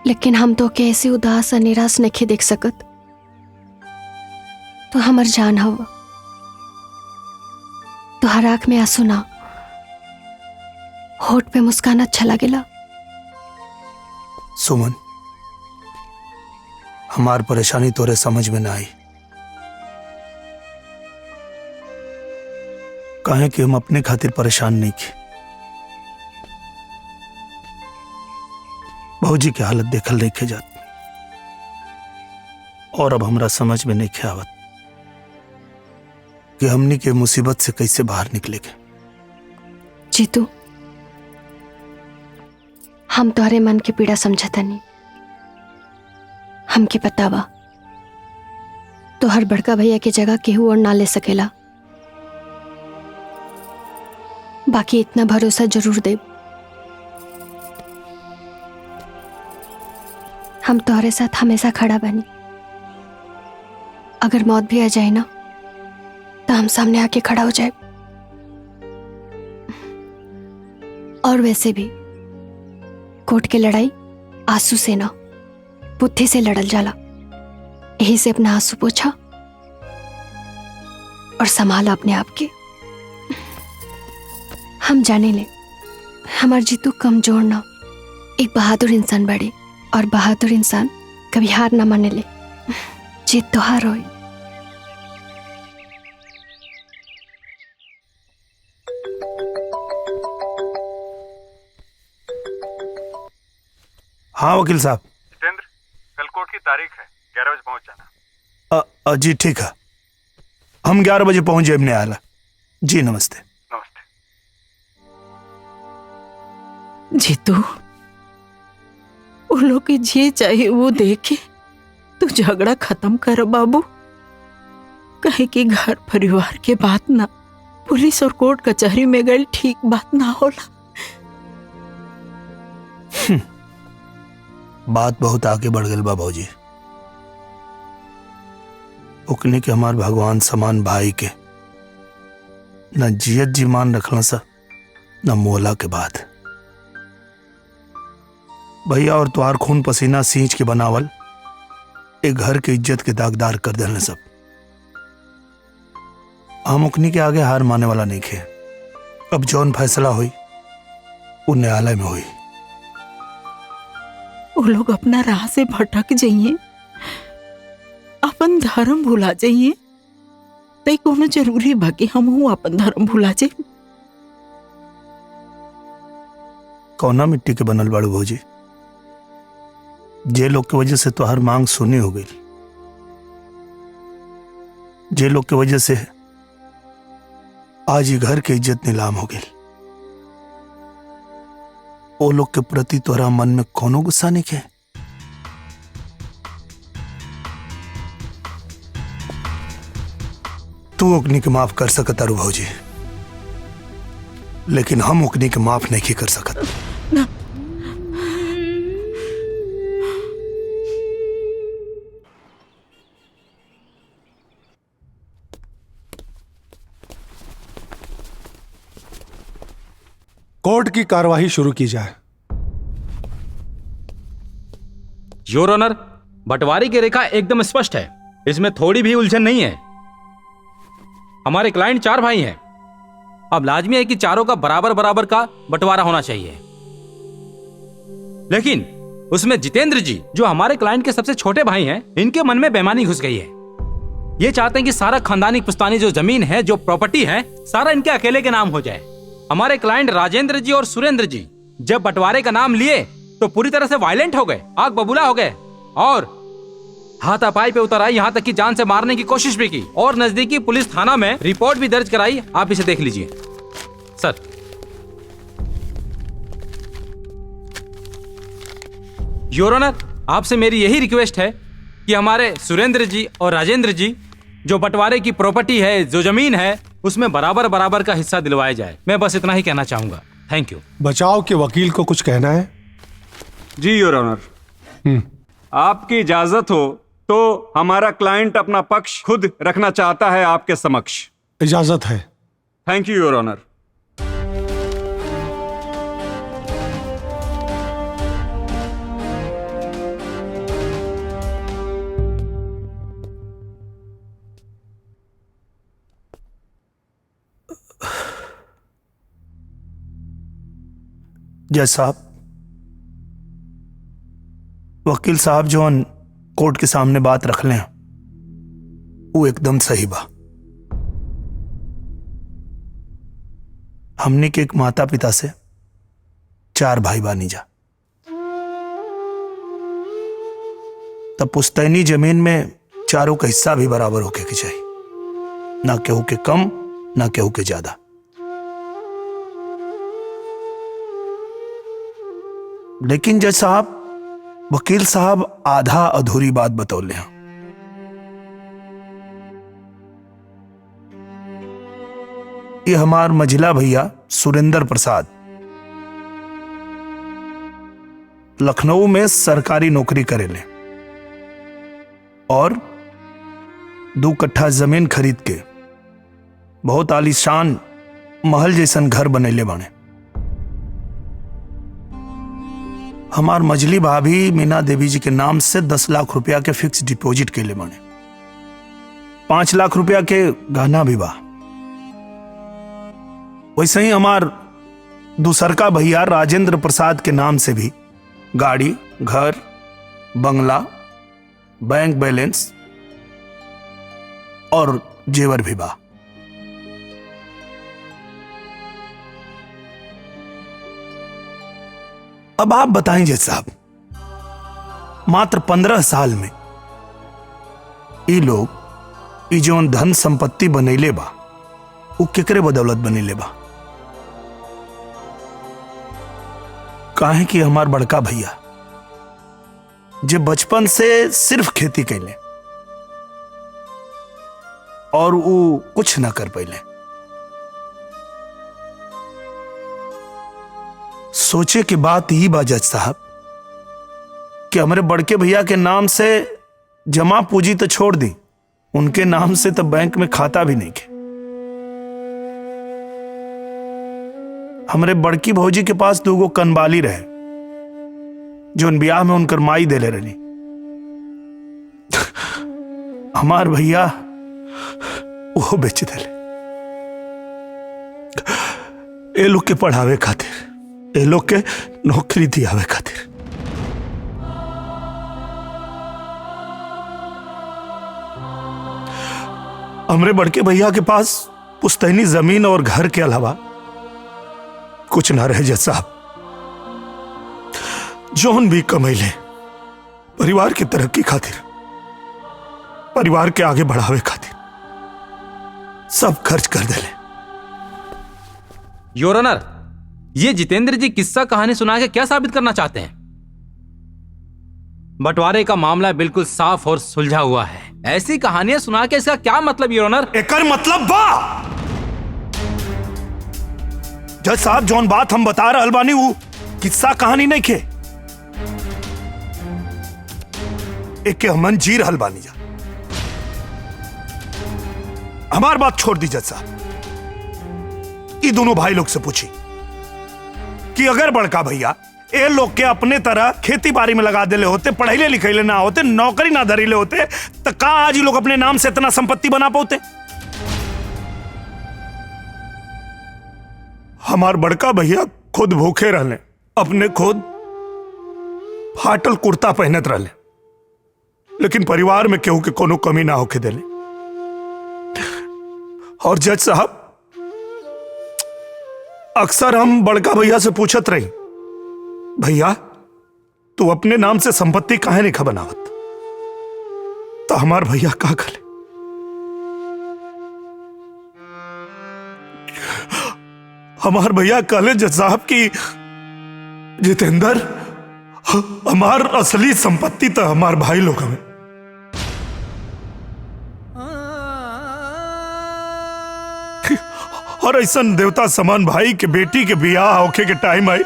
लेकिन हम तो के ऐसे उदास और निराश नहीं देख सकत। तो हमर जान हवा, तुहार आंख में आंसू ना, होठ पे मुस्कान अच्छा लगेला। सुमन, हमार परेशानी तोरे समझ में ना आई, काहे कि हम अपने खातिर परेशान नहीं थे। भौजी की हालत देखल नहीं जात और अब हमरा समझ में नहीं आवत कि हमनी के मुसीबत से कैसे बाहर निकलेगे। जीतू, हम तोहरे मन की पीड़ा समझता नहीं। हमके बतावा, तोहर बड़का भैया की जगह केहू और ना ले सकेला। बाकी इतना भरोसा जरूर दे, हम तोहरे साथ हमेशा खड़ा बनी। अगर मौत भी आ जाए ना तो हम सामने आके खड़ा हो जाए। और वैसे भी कोर्ट की लड़ाई आंसू से ना बुद्धि से लड़ल जाला। यही से अपना आंसू पोछा और संभाला अपने आप के। हम जाने ले हमार जीतू कमजोर ना, एक बहादुर इंसान बड़े, और बहादुर इंसान कभी हार ना माने ले। जीत तो हार होए। हाँ वकील साहब। जितेंद्र, कल कोर्ट की तारीख है, 11 बजे पहुंच जाना। जी ठीक है, हम 11 बजे पहुंच जाए अपने आला। जी नमस्ते। जीतू, वो लोग के जे चाहे वो देखे तू झगड़ा खत्म कर बाबू। कहे कि घर परिवार के बात ना पुलिस और कोर्ट कचहरी में गई ठीक बात ना होला। बात बहुत आगे बढ़ गई बा भौजी। ओकने के हमार भगवान समान भाई के न जियत जी मान रखला सा, न मोला के बाद। भैया और तुहार खून पसीना सींच के बनावल एक घर के इज्जत के दागदार कर देने सब। हम ओकनी के आगे हार माने वाला नहीं खे। अब जौन फैसला हुई वो न्यायालय में हुई। वो लोग अपना राह से भटक जाइए, अपन धर्म भुला जाइए, तई कोनो जरूरी बा कि हम अपन धर्म भुला जाइए। कौना मिट्टी के बनल बाड़ू भौजी? जे लोग की वजह से तुहार मांग सुनी हो गई, जे लोग की वजह से आज ही घर की इज्जत नीलाम हो गई, वो लोग के प्रति तोरा मन में कोनो गुस्सा नहीं है? तू ओकनी के माफ कर सकत अरु भौजी, लेकिन हम ओकनी के माफ नहीं कर सकत। ना। कोर्ट की कार्यवाही शुरू की जाए। योर ऑनर, बंटवारे की रेखा एकदम स्पष्ट है, इसमें थोड़ी भी उलझन नहीं है। हमारे क्लाइंट 4 भाई हैं। अब लाजमी है कि चारों का बराबर बराबर का बंटवारा होना चाहिए। लेकिन उसमें जितेंद्र जी, जो हमारे क्लाइंट के सबसे छोटे भाई हैं, इनके मन में बेईमानी घुस गई है। ये चाहते हैं कि सारा खानदानी पुश्तानी जो जमीन है, जो प्रॉपर्टी है, सारा इनके अकेले के नाम हो जाए। हमारे क्लाइंट राजेंद्र जी और सुरेंद्र जी जब बंटवारे का नाम लिए तो पूरी तरह से वायलेंट हो गए, आग बबूला हो गए और हाथापाई पे उतर आई, यहां तक कि जान से मारने की कोशिश भी की और नजदीकी पुलिस थाना में रिपोर्ट भी दर्ज कराई। आप इसे देख लीजिए सर। योर ऑनर, आपसे मेरी यही रिक्वेस्ट है कि हमारे सुरेंद्र जी और राजेंद्र जी जो बंटवारे की प्रॉपर्टी है, जो जमीन है, उसमें बराबर बराबर का हिस्सा दिलवाया जाए। मैं बस इतना ही कहना चाहूंगा। Thank you. बचाव के वकील को कुछ कहना है? जी योर ऑनर, आपकी इजाजत हो तो हमारा क्लाइंट अपना पक्ष खुद रखना चाहता है आपके समक्ष। इजाजत है। Thank you your honour. जज साहब, वकील साहब जो कोर्ट के सामने बात रख लें वो एकदम सही बा। हमने के एक माता पिता से 4 भाई बानी जा। तब पुश्तैनी जमीन में चारों का हिस्सा भी बराबर होके के चाहिए, ना केहू के कम ना केहू के ज्यादा। लेकिन जज साहब, वकील साहब आधा अधूरी बात बतौले हैं। ये हमार मझिला भैया सुरेंद्र प्रसाद लखनऊ में सरकारी नौकरी करेले और 2 कट्ठा जमीन खरीद के बहुत आलीशान महल जैसन घर बनैले बाने। हमार मझली भाभी मीना देवी जी के नाम से 10 लाख रुपया के फिक्स डिपॉजिट के लिए बने, 5 लाख रुपया के गहना भी बा। वैसे ही हमार दूसरका भैया राजेंद्र प्रसाद के नाम से भी गाड़ी, घर, बंगला, बैंक बैलेंस और जेवर भी बा। अब आप बताएं जज साहब, मात्र 15 साल में ये लोग जौन धन संपत्ति बनैले बा वो केकरे बदौलत बनैले बा? काहे कि हमार बड़का भैया जे बचपन से सिर्फ खेती कैले और वो कुछ ना कर पाइले। सोचे की बात ही बा जज साहब कि हमारे बड़के भैया के नाम से जमा पूंजी तो छोड़ दी, उनके नाम से तो बैंक में खाता भी नहीं के। हमारे बड़की भौजी के पास 2 कनबाली रहे जो उन ब्याह में उनकर माई देले रही। हमार भैया वो बेच देले ए लोग के पढ़ावे खातिर, ए लोग के नौकरी दियावे खातिर। हमरे बड़के भैया के पास पुश्तैनी जमीन और घर के अलावा कुछ ना रहे जज साहब। जौन भी कमैले परिवार की तरक्की खातिर, परिवार के आगे बढ़ावे खातिर सब खर्च कर देले। योर ऑनर, ये जितेंद्र जी किस्सा कहानी सुना के क्या साबित करना चाहते हैं? बंटवारे का मामला बिल्कुल साफ और सुलझा हुआ है। ऐसी कहानियां सुना के इसका क्या मतलब योर ऑनर? एकर मतलब बा जज साहब, जौन बात हम बता रहल बानी वो किस्सा कहानी नहीं खे, एक के हमन जी रहल बानी जा। हमार बात छोड़ दी जज साहब, ये दोनों भाई लोग से पूछी कि अगर बड़का भैया ए लोग के अपने तरह खेती बाड़ी में लगा देले होते, पढ़ैले लिखैले ना होते, नौकरी ना धरीले होते, तो का आज ये लोग अपने नाम से इतना संपत्ति बना पाते? हमार बड़का भैया खुद भूखे रहले, अपने खुद फाटल कुर्ता पहनत रहले, लेकिन परिवार में केहू के कोनो कमी ना होके देले। और जज साहब, अक्सर हम बड़का भैया से पूछत रही, भैया तू अपने नाम से संपत्ति काहे नहीं बनावत? तो हमार भैया का खले, हमार भैया कहले जज साहब की जितेंद्र, हमार असली संपत्ति तो हमार भाई लोग हमें। और ऐसा देवता समान भाई के बेटी के बियाह होके के टाइम आई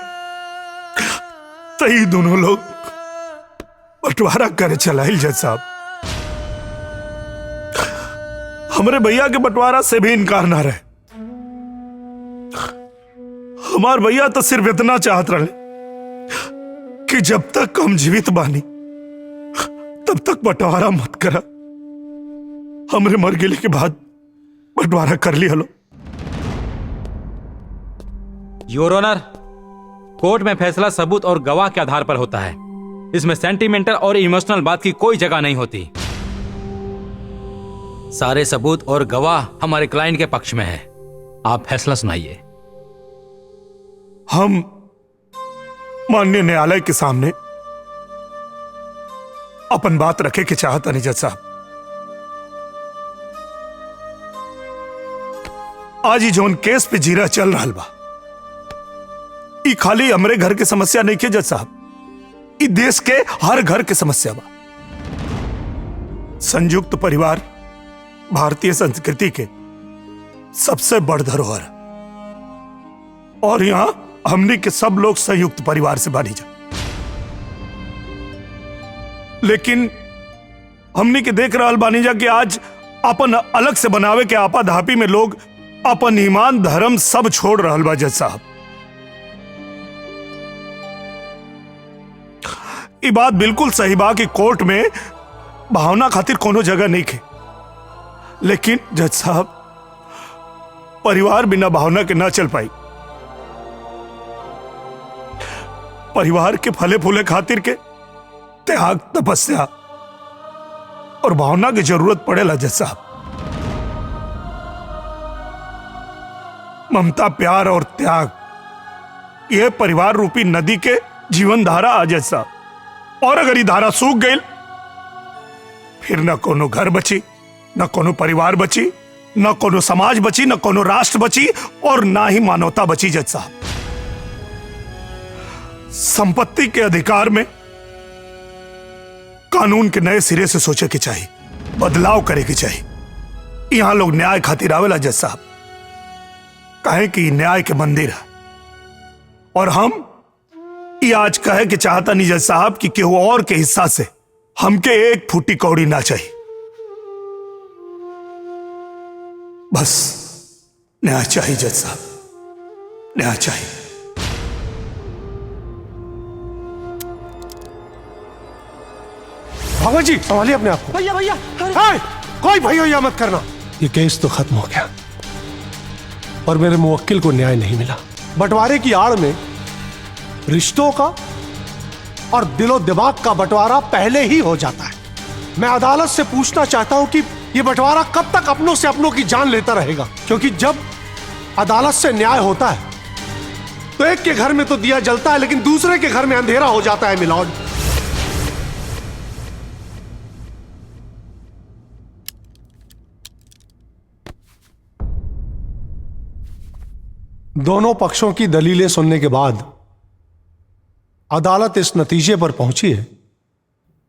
तो ही दोनों लोग बंटवारा करे चलाइल जज साहब। हमारे भैया के बंटवारा से भी इनकार ना रहे। हमार भैया तो सिर्फ इतना चाहत रहे कि जब तक हम जीवित बानी तब तक बंटवारा मत करा, हमरे मर गेले के बाद बंटवारा कर लिया लो। योर ऑनर, कोर्ट में फैसला सबूत और गवाह के आधार पर होता है। इसमें सेंटिमेंटल और इमोशनल बात की कोई जगह नहीं होती। सारे सबूत और गवाह हमारे क्लाइंट के पक्ष में है। आप फैसला सुनाइए। हम माननीय न्यायालय के सामने अपन बात रखे के चाहता नहीं जज साहब। आज ही जोन केस पे जीरा चल रहा बा, ई खाली हमरे घर के समस्या नहीं के जज साहब, ई देश के हर घर के समस्या बा। संयुक्त परिवार भारतीय संस्कृति के सबसे बड़ धरोहर है और यहां हमने के सब लोग संयुक्त परिवार से बानी जा, लेकिन हमने के देख रहा बानी जा कि आज अपन अलग से बनावे के आपाधापी में लोग अपन ईमान धर्म सब छोड़ रहा बा जज साहब। ये बात बिल्कुल सही बा कि कोर्ट में भावना खातिर कोनो जगह नहीं खे, लेकिन जज साहब परिवार बिना भावना के ना चल पाई। परिवार के फले फूले खातिर के त्याग, तपस्या और भावना की जरूरत पड़ेला जज साहब। ममता, प्यार और त्याग, यह परिवार रूपी नदी के जीवन धारा आ जज साहब। और अगर ये धारा सूख गई फिर न कोनो घर बची, न कोनो परिवार बची, न कोनो समाज बची, न कोनो राष्ट्र बची और ना ही मानवता बची जज साहब। संपत्ति के अधिकार में कानून के नए सिरे से सोचे के चाहिए, बदलाव करे के चाहिए। यहां लोग न्याय खातिर आवेला जज साहब, कहे कि न्याय के मंदिर है, और हम ये आज कहे कि चाहता नहीं जज साहब कि केहू और के हिस्सा से हमके एक फूटी कौड़ी ना चाहिए। बस न्याय चाहिए जज साहब, न्याय चाहिए। भगत जी संभालिए अपने आप को। भैया भैया हाय, कोई भैया मत करना। ये केस तो खत्म हो गया और मेरे मुवक्किल को न्याय नहीं मिला। बंटवारे की आड़ में रिश्तों का और दिलो दिमाग का बंटवारा पहले ही हो जाता है। मैं अदालत से पूछना चाहता हूं कि ये बंटवारा कब तक अपनों से अपनों की जान लेता रहेगा, क्योंकि जब अदालत से न्याय होता है तो एक के घर में तो दिया जलता है लेकिन दूसरे के घर में अंधेरा हो जाता है मिलॉर्ड। दोनों पक्षों की दलीलें सुनने के बाद अदालत इस नतीजे पर पहुंची है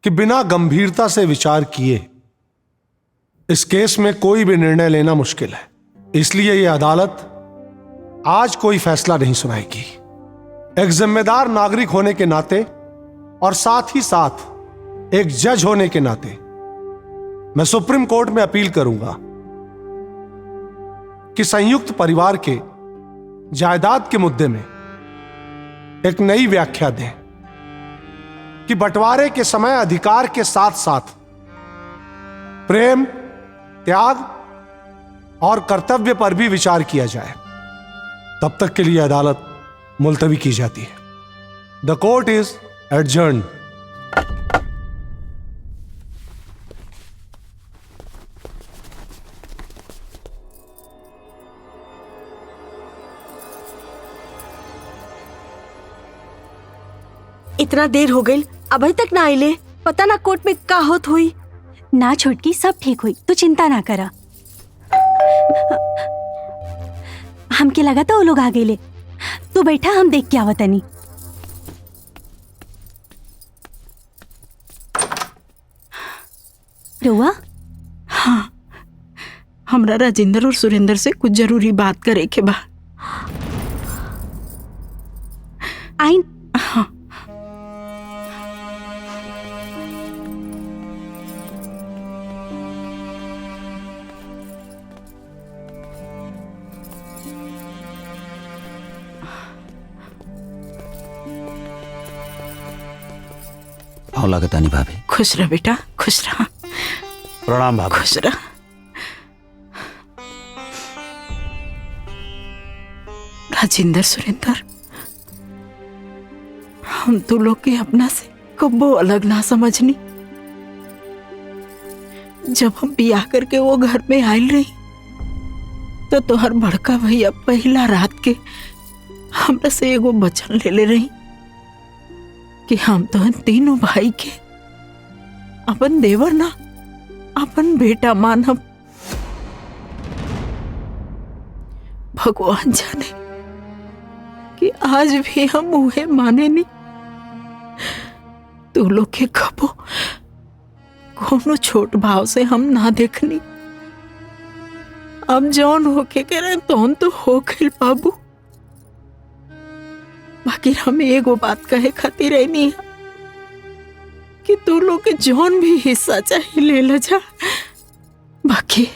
कि बिना गंभीरता से विचार किए इस केस में कोई भी निर्णय लेना मुश्किल है। इसलिए यह अदालत आज कोई फैसला नहीं सुनाएगी। एक जिम्मेदार नागरिक होने के नाते और साथ ही साथ एक जज होने के नाते मैं सुप्रीम कोर्ट में अपील करूंगा कि संयुक्त परिवार के जायदाद के मुद्दे में एक नई व्याख्या दें कि बंटवारे के समय अधिकार के साथ साथ प्रेम, त्याग और कर्तव्य पर भी विचार किया जाए। तब तक के लिए अदालत मुलतवी की जाती है। द कोर्ट इज एडजर्न्ड। इतना देर हो गई अभी तक ना आइले, पता ना कोर्ट में का होत हुई। ना छोटकी, सब ठीक हुई, तू चिंता ना करा। हमके लगा था वो लोग आ गए। तू बैठा, हम देख के आवतनी। रुआ? हाँ, हमरा राजेंद्र और सुरेंद्र से कुछ जरूरी बात करे के बा। आई। हाँ। आओ लागतानी भाभी। खुश रह बेटा, खुश रह। प्रणाम भाभी। खुश रह। राजेंद्र, सुरेंद्र, हम तो लोग के अपना से कब्बो अलग ना समझनी। जब हम बियाह करके वो घर में आयल रही तो तोहर बड़का भैया पहला रात के हमरा से एगो वचन ले ले रही कि हम तो तीनों भाई के अपन देवर ना अपन बेटा मानब। भगवान जाने कि आज भी हम उहे माने नहीं। तू लोग के कबो कोनो छोट भाव से हम ना देखनी। अब जौन होके करे तौन तो हो गइल बाबू। बाकी हम एगो बात कहे खातिर रहनी है कि तू लोग के जौन भी हिस्सा चाहिए ले ला जा। बाकी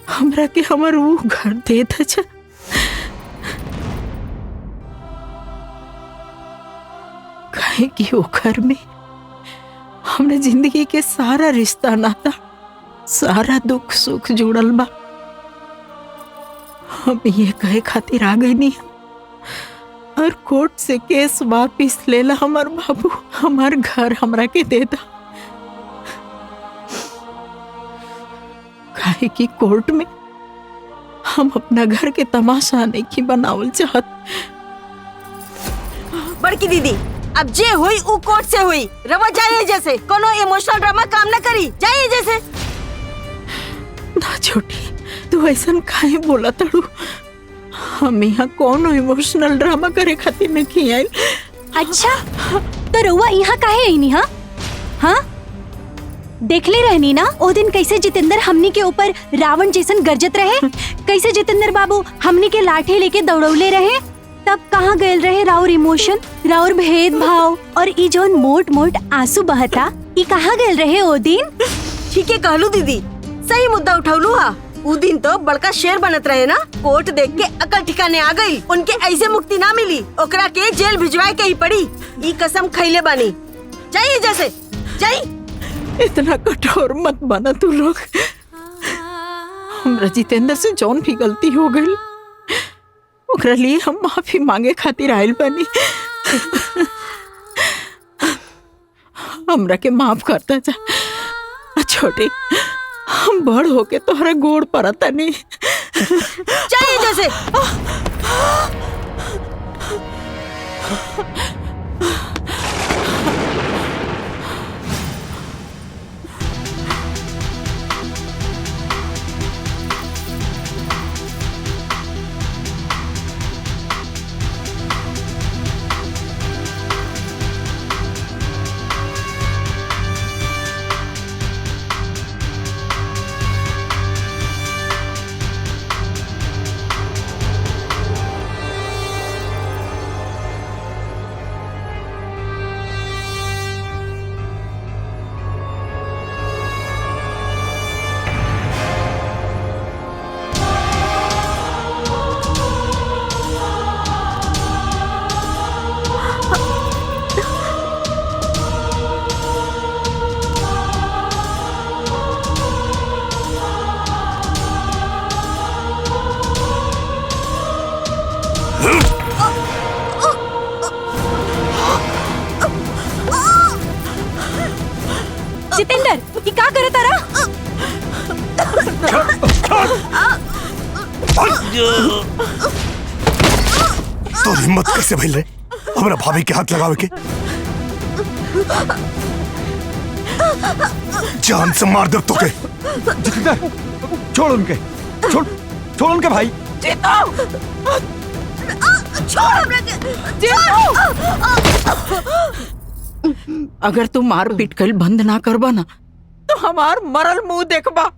हमरा के हमर वो घर दे दे जा। काहे कि वो घर में हमने जिंदगी के सारा रिश्ता नाता सारा दुख सुख जुड़ल बा। हम ये कहे खातिर आ गई नहीं और कोर्ट से केस वापिस लेला हमार बाबू। हमार घर हमरा के दे दा। काहे कि कोर्ट में हम अपना घर के तमाशा नहीं की बनावल चाहत। बड़की दीदी अब जे हुई उ कोर्ट से हुई। रवा जाइए जैसे कोनो इमोशनल ड्रामा काम न करी। जाइए जैसे। ना छोटी तू ऐसा काहे बोला तड़ू। हम यहाँ कौन इमोशनल ड्रामा करे खातिर नहीं आए। अच्छा तो रउआ यहाँ काहे आई नहीं? हाँ हाँ देखले रहनी ना ओ दिन कैसे जितेंद्र हमनी के ऊपर रावण जैसन गरजत रहे। कैसे जितेंद्र बाबू हमनी के लाठी लेके दौड़ौले रहे। तब कहाँ गए रहे राउर इमोशन, राउर भेदभाव और ई जौन मोट मोट आंसू बहता ई कहाँ गए रहे ओ दिन? ठीक है कहलू दीदी, सही मुद्दा उठौलू हा। उ दिन तो बड़का शेर बनत रहे ना। कोर्ट देख के अकल ठिकाने आ गई। उनके ऐसे मुक्ति ना मिली। ओकरा के जेल भिजवाए के ही पड़ी। ई कसम खैले बानी। जाइए जैसे जाइए। इतना कठोर मत बना तू लोग। हमरा जितेंद्र से जौन भी गलती हो गई ओकरा लिए हम माफी मांगे खातिर आयल बनी। हमरा के माफ करता जा। छोटे हम बड़ होके तोहरा गोड़ पड़ता नहीं। जाइए जैसे। जितेंद्र ये का करे तारा? तो हिम्मत कैसे भइल रे हमरा भाभी के हाथ लगावे के? जान से मार दे तो के। जितेंद्र छोड़ उनके, छोड़ उनके भाई। छोड़ हमरा के। अगर तू मार पीट कर बंद ना करबा ना तो हमार मरल मुंह देखबा।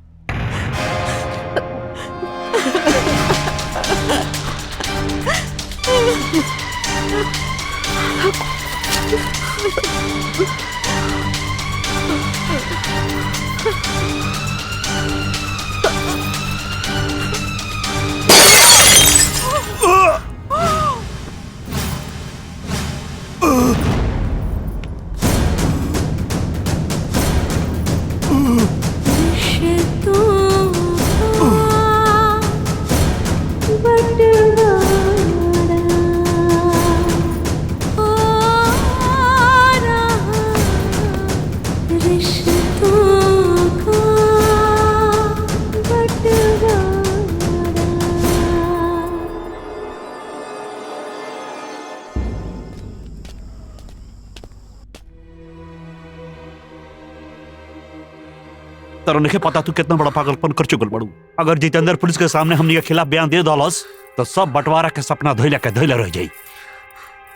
तरह नहीं पता तू कितना बड़ा पागलपन कर चुकल बड़ू। अगर जितेंद्र पुलिस के सामने हमनी के खिलाफ बयान दे दलस तो सब बंटवारा के सपना धोइला के धोइला रह जाई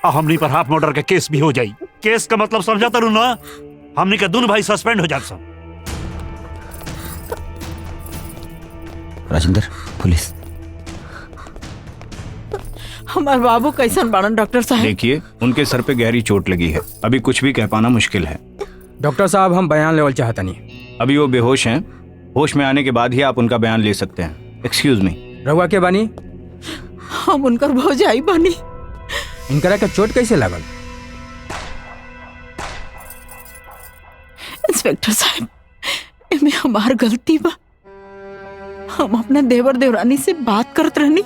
और हमनी पर हाफ मर्डर के केस भी हो जाई। केस का मतलब समझा तरु ना, हमनी के दोनों भाई सस्पेंड हो जात सब। राजेंद्र, पुलिस। हमारे बाबू कैसन बाड़न डॉक्टर साहब? देखिए, उनके सर पे गहरी चोट लगी है, अभी कुछ भी कह पाना मुश्किल है। डॉक्टर साहब, हम बयान लेवल चाहता नहीं। अभी वो बेहोश हैं, होश में आने के बाद ही आप उनका बयान ले सकते हैं। Excuse me. रहुआ के बानी? हम उनकर भौजाई बानी। इनकरा के चोट कैसे लागल? इंस्पेक्टर साहब, इनमें हमार गलती बा। हम अपने देवर देवरानी से बात करत रहनी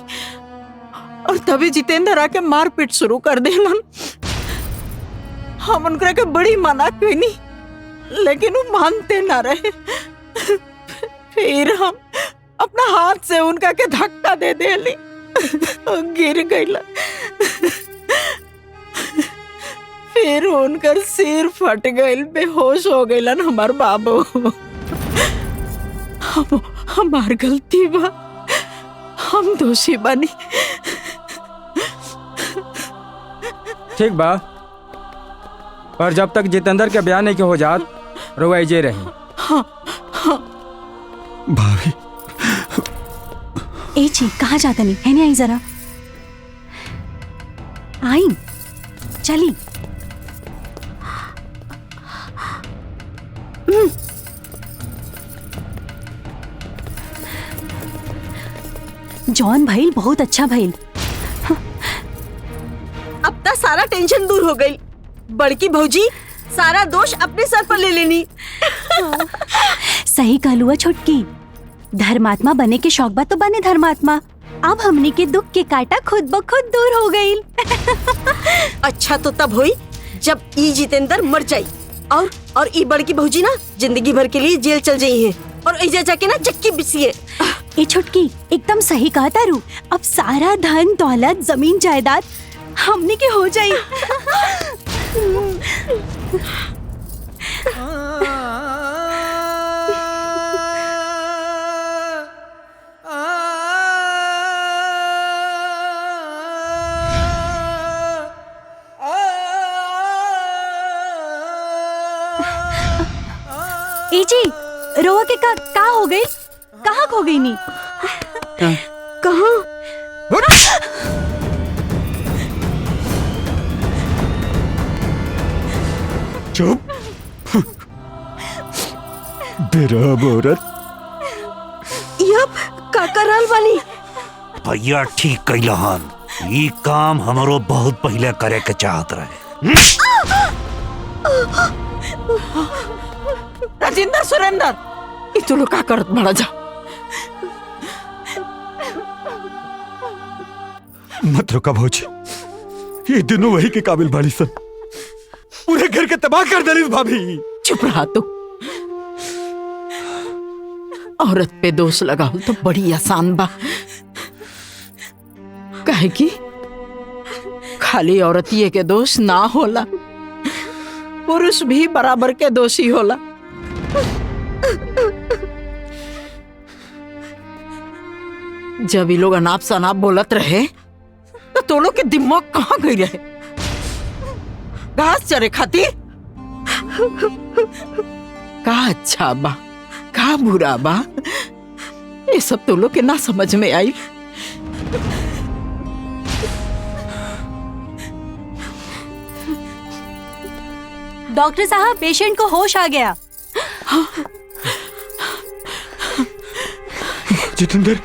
और तभी जितेंद्र आके मारपीट शुरू कर देलन। हम उनकरा के बड़ी मना कईनी, लेकिन वो मानते ना रहे। फिर हम अपना हाथ से उनका के धक्का दे देली और गिर गईला। फिर उनकर सिर फट गईल, बेहोश हो गईलन हमार बाबू। हमार गलती बा, हम दोषी बनी। ठीक बा, पर जब तक जितेंद्र के बयान नहीं के हो जात, रुआ जे रही। हाँ, हाँ। भाभी। ए जी, कहाँ जाता नहीं है? नहीं आई जरा आई, चली। जॉन भाई बहुत अच्छा भाई। अब तक सारा टेंशन दूर हो गई। बड़की भौजी सारा दोष अपने सर पर ले लेनी। सही कहलुआ छोटकी, धर्मात्मा बने के शौक बा तो बने धर्मात्मा। अब हमने के दुख के कांटा खुद ब खुद दूर हो गई। अच्छा तो तब हुई जब ई जितेंद्र मर जाई और ई बड़की भौजी ना जिंदगी भर के लिए जेल चल जाई है और ऐजा जाके ना चक्की बिसिए। ए छोटकी, एकदम सही कहा तारू। अब सारा धन दौलत जमीन जायदाद हमने के हो जाई। ए जी, रोआ के का हो गई? कहाँ खो गई नी? कहाँ? चुप। बेरहम औरत। यप, का करल बानी? भैया ठीक कैलहन, ई काम हमरो बहुत पहले करे के चाहत रहे। राजेंद्र, सुरेंद्र, ये तू लोग का करत बड़ा जा। मत रुका भौजी, ये दोनों वही के काबिल बाड़ी सन। पूरे घर के तबाह कर दलिस भाभी। चुप रहा तू। औरत पे दोष लगाओ तो बड़ी आसान बा। काहे कि खाली औरतिये के दोष ना होला, पुरुष भी बराबर के दोषी होला। जब ये लोग अनाप शनाप बोलत रहे तो तोलो के दिमाग कहाँ गई रहे? घास चरे खातिर? का अच्छा बा, का बुरा बा, ये सब तो लोग के ना समझ में आई। डॉक्टर साहब, पेशेंट को होश आ गया। जितेंद्र,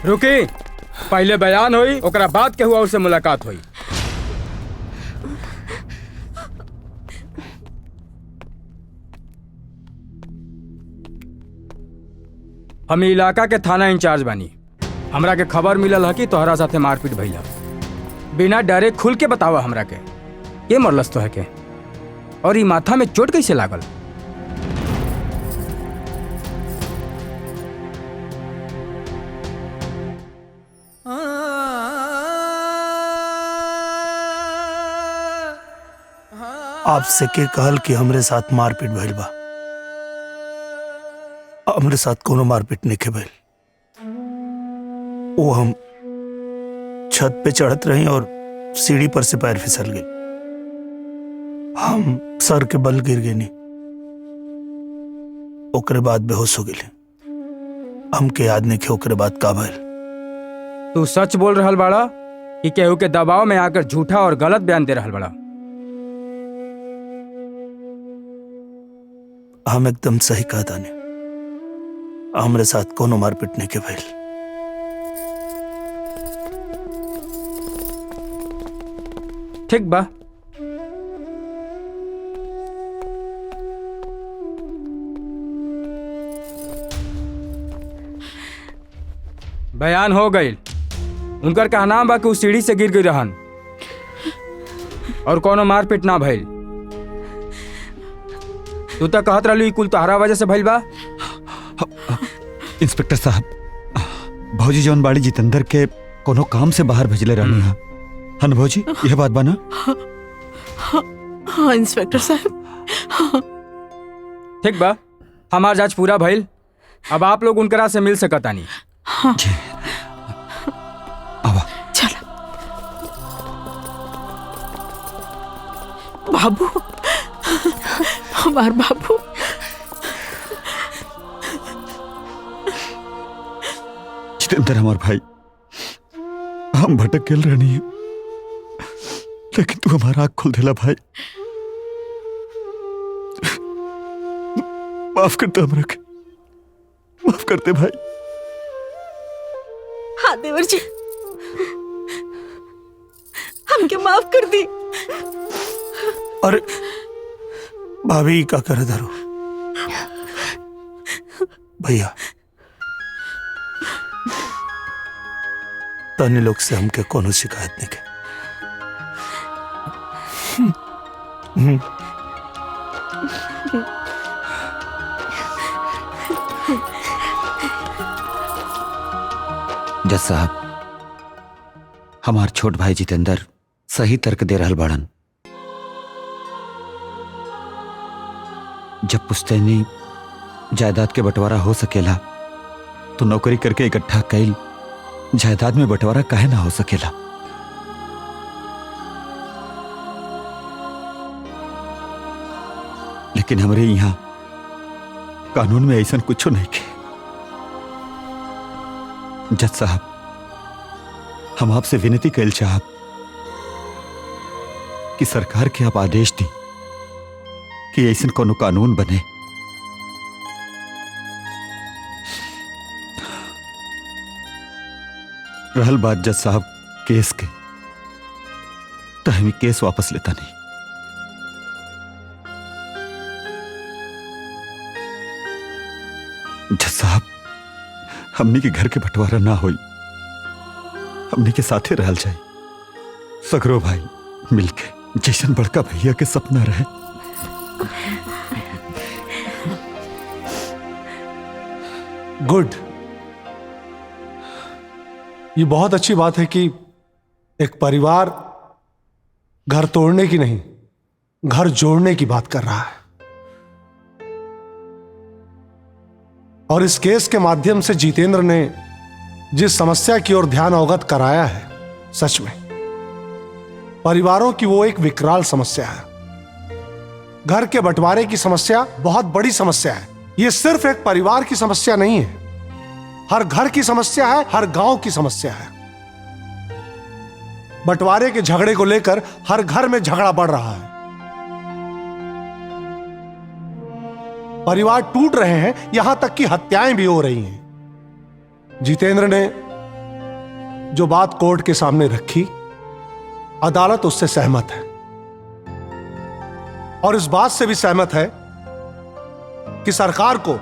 रुकी, पहले बयान हुई, ओकरा बाद के हुआ उससे मुलाकात हुई। हम इलाका के थाना इंचार्ज बानी। हमरा के खबर मिलल है कि तोहरा साथे मारपीट भइल है। बिना डरे खुल के बतावा हमरा के मरलस तो है के, और ई माथा में चोट कैसे लागल? आपसे के कहल कि हमरे साथ मारपीट भइल बा। हमरे साथ कोनो मारपीट नहीं के भइल। वो हम छत पे चढ़त रही और सीढ़ी पर से पैर फिसल गई। हम सर के बल गिर गए नहीं, ओकरे बाद बेहोश हो गए। हमके याद नहीं कि ओकरे बाद का भइल। तू सच बोल रहल बाड़ा कि केहू के दबाव में आकर झूठा और गलत बयान दे रहल बाड़ा? हम एकदम सही कहा ताने, हमरे साथ कोनो मारपीट नहीं के भइल। ठीक बा, बयान हो गई। उनकर कहना बा कि उ सीढ़ी से गिर गई रहन और कोनो मारपीट ना भइल। तू तो कहत रहलू कुल तोहरा वजह से भइल बा। इंस्पेक्टर साहब, भौजी जौन बाड़ी जितेंद्र के कोनो काम से बाहर भेजले रहनी है। हन भौजी, यह बात बा ना? हाँ इंस्पेक्टर साहब, हाँ। ठीक बा, हमार जांच पूरा भइल। अब आप लोग उनकरा से मिल सकता नहीं। हाँ। बाबू, हमार बाबू। जितेंद्र हमार भाई, हम भटक गेल रहनी है, लेकिन तू हमारा आँख खोल देला भाई। माफ करते हमरा के, माफ करते भाई। हाँ देवर जी, हमके माफ कर दी। अरे भाभी का कर धरो भैया, तने लोग से हमके कोनो शिकायत नहीं के। जज साहब, हमार छोट भाई जितेंद्र सही तर्क दे रहल बाड़न। जब पुश्तैनी जायदाद के बंटवारा हो सकेला तो नौकरी करके इकट्ठा कैल जायदाद में बंटवारा काहे ना हो सकेला? लेकिन हमरे यहाँ कानून में ऐसा कुछ नहीं के। जज साहब, हम आपसे विनती कैल चाहब कि सरकार के आप आदेश दी कि ऐसा कोनो कानून बने रहल बात जज साहब केस के, तो हम केस वापस लेता नहीं। जज साहब, हमनी के घर के बंटवारा ना होई, हमनी के साथे रहल जाए। सगरो भाई मिलके जैसन बड़का भैया के सपना रहे। गुड, ये बहुत अच्छी बात है कि एक परिवार घर तोड़ने की नहीं, घर जोड़ने की बात कर रहा है। और इस केस के माध्यम से जितेंद्र ने जिस समस्या की ओर ध्यान अवगत कराया है, सच में परिवारों की वो एक विकराल समस्या है। घर के बंटवारे की समस्या बहुत बड़ी समस्या है। ये सिर्फ एक परिवार की समस्या नहीं है, हर घर की समस्या है, हर गांव की समस्या है। बंटवारे के झगड़े को लेकर हर घर में झगड़ा बढ़ रहा है, परिवार टूट रहे हैं, यहां तक कि हत्याएं भी हो रही हैं। जितेंद्र ने जो बात कोर्ट के सामने रखी, अदालत उससे सहमत है और इस बात से भी सहमत है कि सरकार को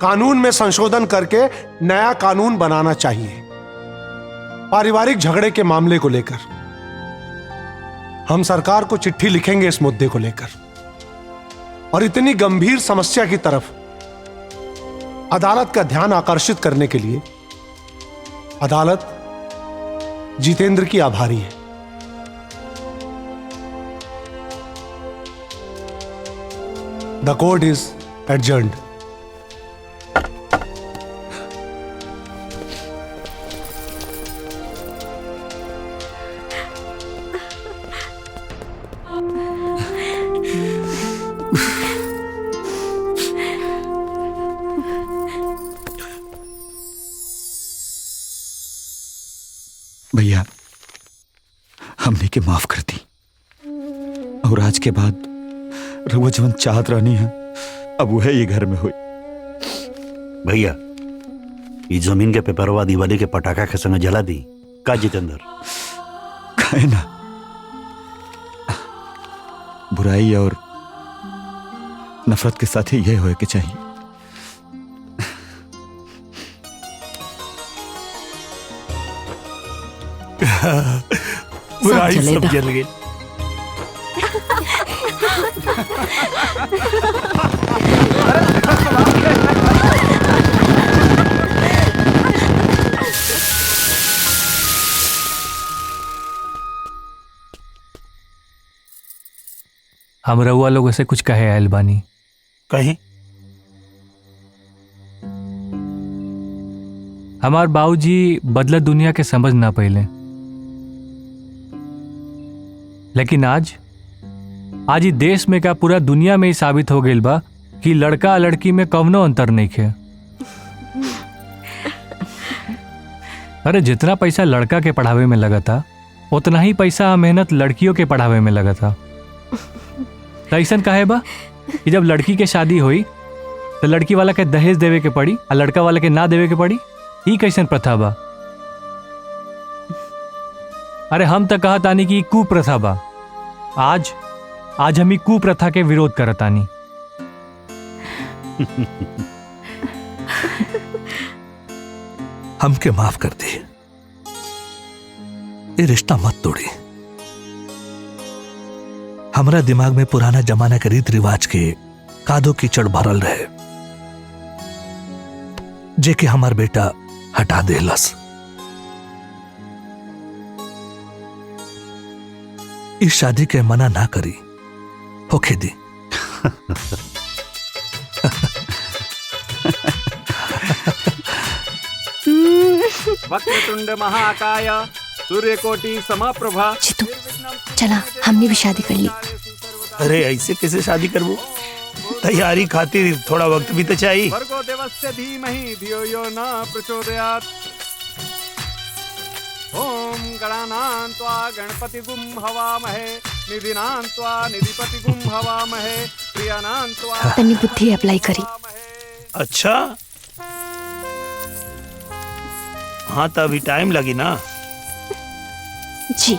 कानून में संशोधन करके नया कानून बनाना चाहिए। पारिवारिक झगड़े के मामले को लेकर हम सरकार को चिट्ठी लिखेंगे इस मुद्दे को लेकर, और इतनी गंभीर समस्या की तरफ अदालत का ध्यान आकर्षित करने के लिए अदालत जितेंद्र की आभारी है। द कोर्ट इज एडजर्न्ड। भैया हमने के माफ कर दी और आज के बाद रघुआ जवन चाहत रहनी है अब वो है ये घर में हुई। भैया ये जमीन के पेपरवा दिवाली के पटाखा के संग जला दी का जितेंद्र? खाए ना, बुराई और नफरत के साथ ही यह होए के चाहिए। बुराई सब जल गई। हम रउआ लोगों से कुछ कहे आयल बानी। कहीं हमार बाबूजी बदला दुनिया के समझ ना पहले, लेकिन आज ही देश में का पूरा दुनिया में ही साबित हो गई बा कि लड़का लड़की में कवनो अंतर नहीं है। अरे जितना पैसा लड़का के पढ़ावे में लगा था उतना ही पैसा मेहनत लड़कियों के पढ़ावे में लगा था। तो ऐसा काहे बा कि जब लड़की के शादी हुई तो लड़की वाला के दहेज देवे के पड़ी और लड़का वाला के ना देवे के पड़ी? ई कैसन प्रथा बा? अरे हम तो कहा तानी कि कुप्रथा बा। आज हम ई कुप्रथा के विरोध करतानी। हमके माफ कर दे, ये रिश्ता मत तोड़ी। हमरा दिमाग में पुराना जमाना के रीत रिवाज के कादो कीचड़ भरल रहे जे के हमार बेटा हटा देलस। इस शादी के मना ना करी, होके दी। वक्रतुंड महाकाय सूर्यकोटि समप्रभा। चला हमने भी शादी कर ली। अरे ऐसे कैसे शादी करबो? तैयारी खातिर थोड़ा वक्त भी तो चाहिए। भर्गो देवस्य धीमहि धियो यो न प्रचोदयात्। ओम गणानां त्वा गणपतिगुं हवामहे निधिनां त्वा निधिपतिगुं हवामहे प्रियानां त्वा। तनी बुद्धि अप्लाई करी। अच्छा हाँ तो अभी टाइम लगी ना। जी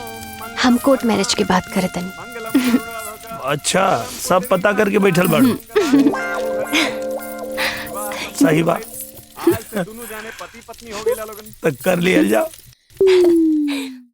हम कोर्ट मैरिज की बात करे तनी। अच्छा सब पता करके बैठल बाड़ू। सही बात। दोनों जाने पति पत्नी हो गए लोगन। तो कर लिया जाओ।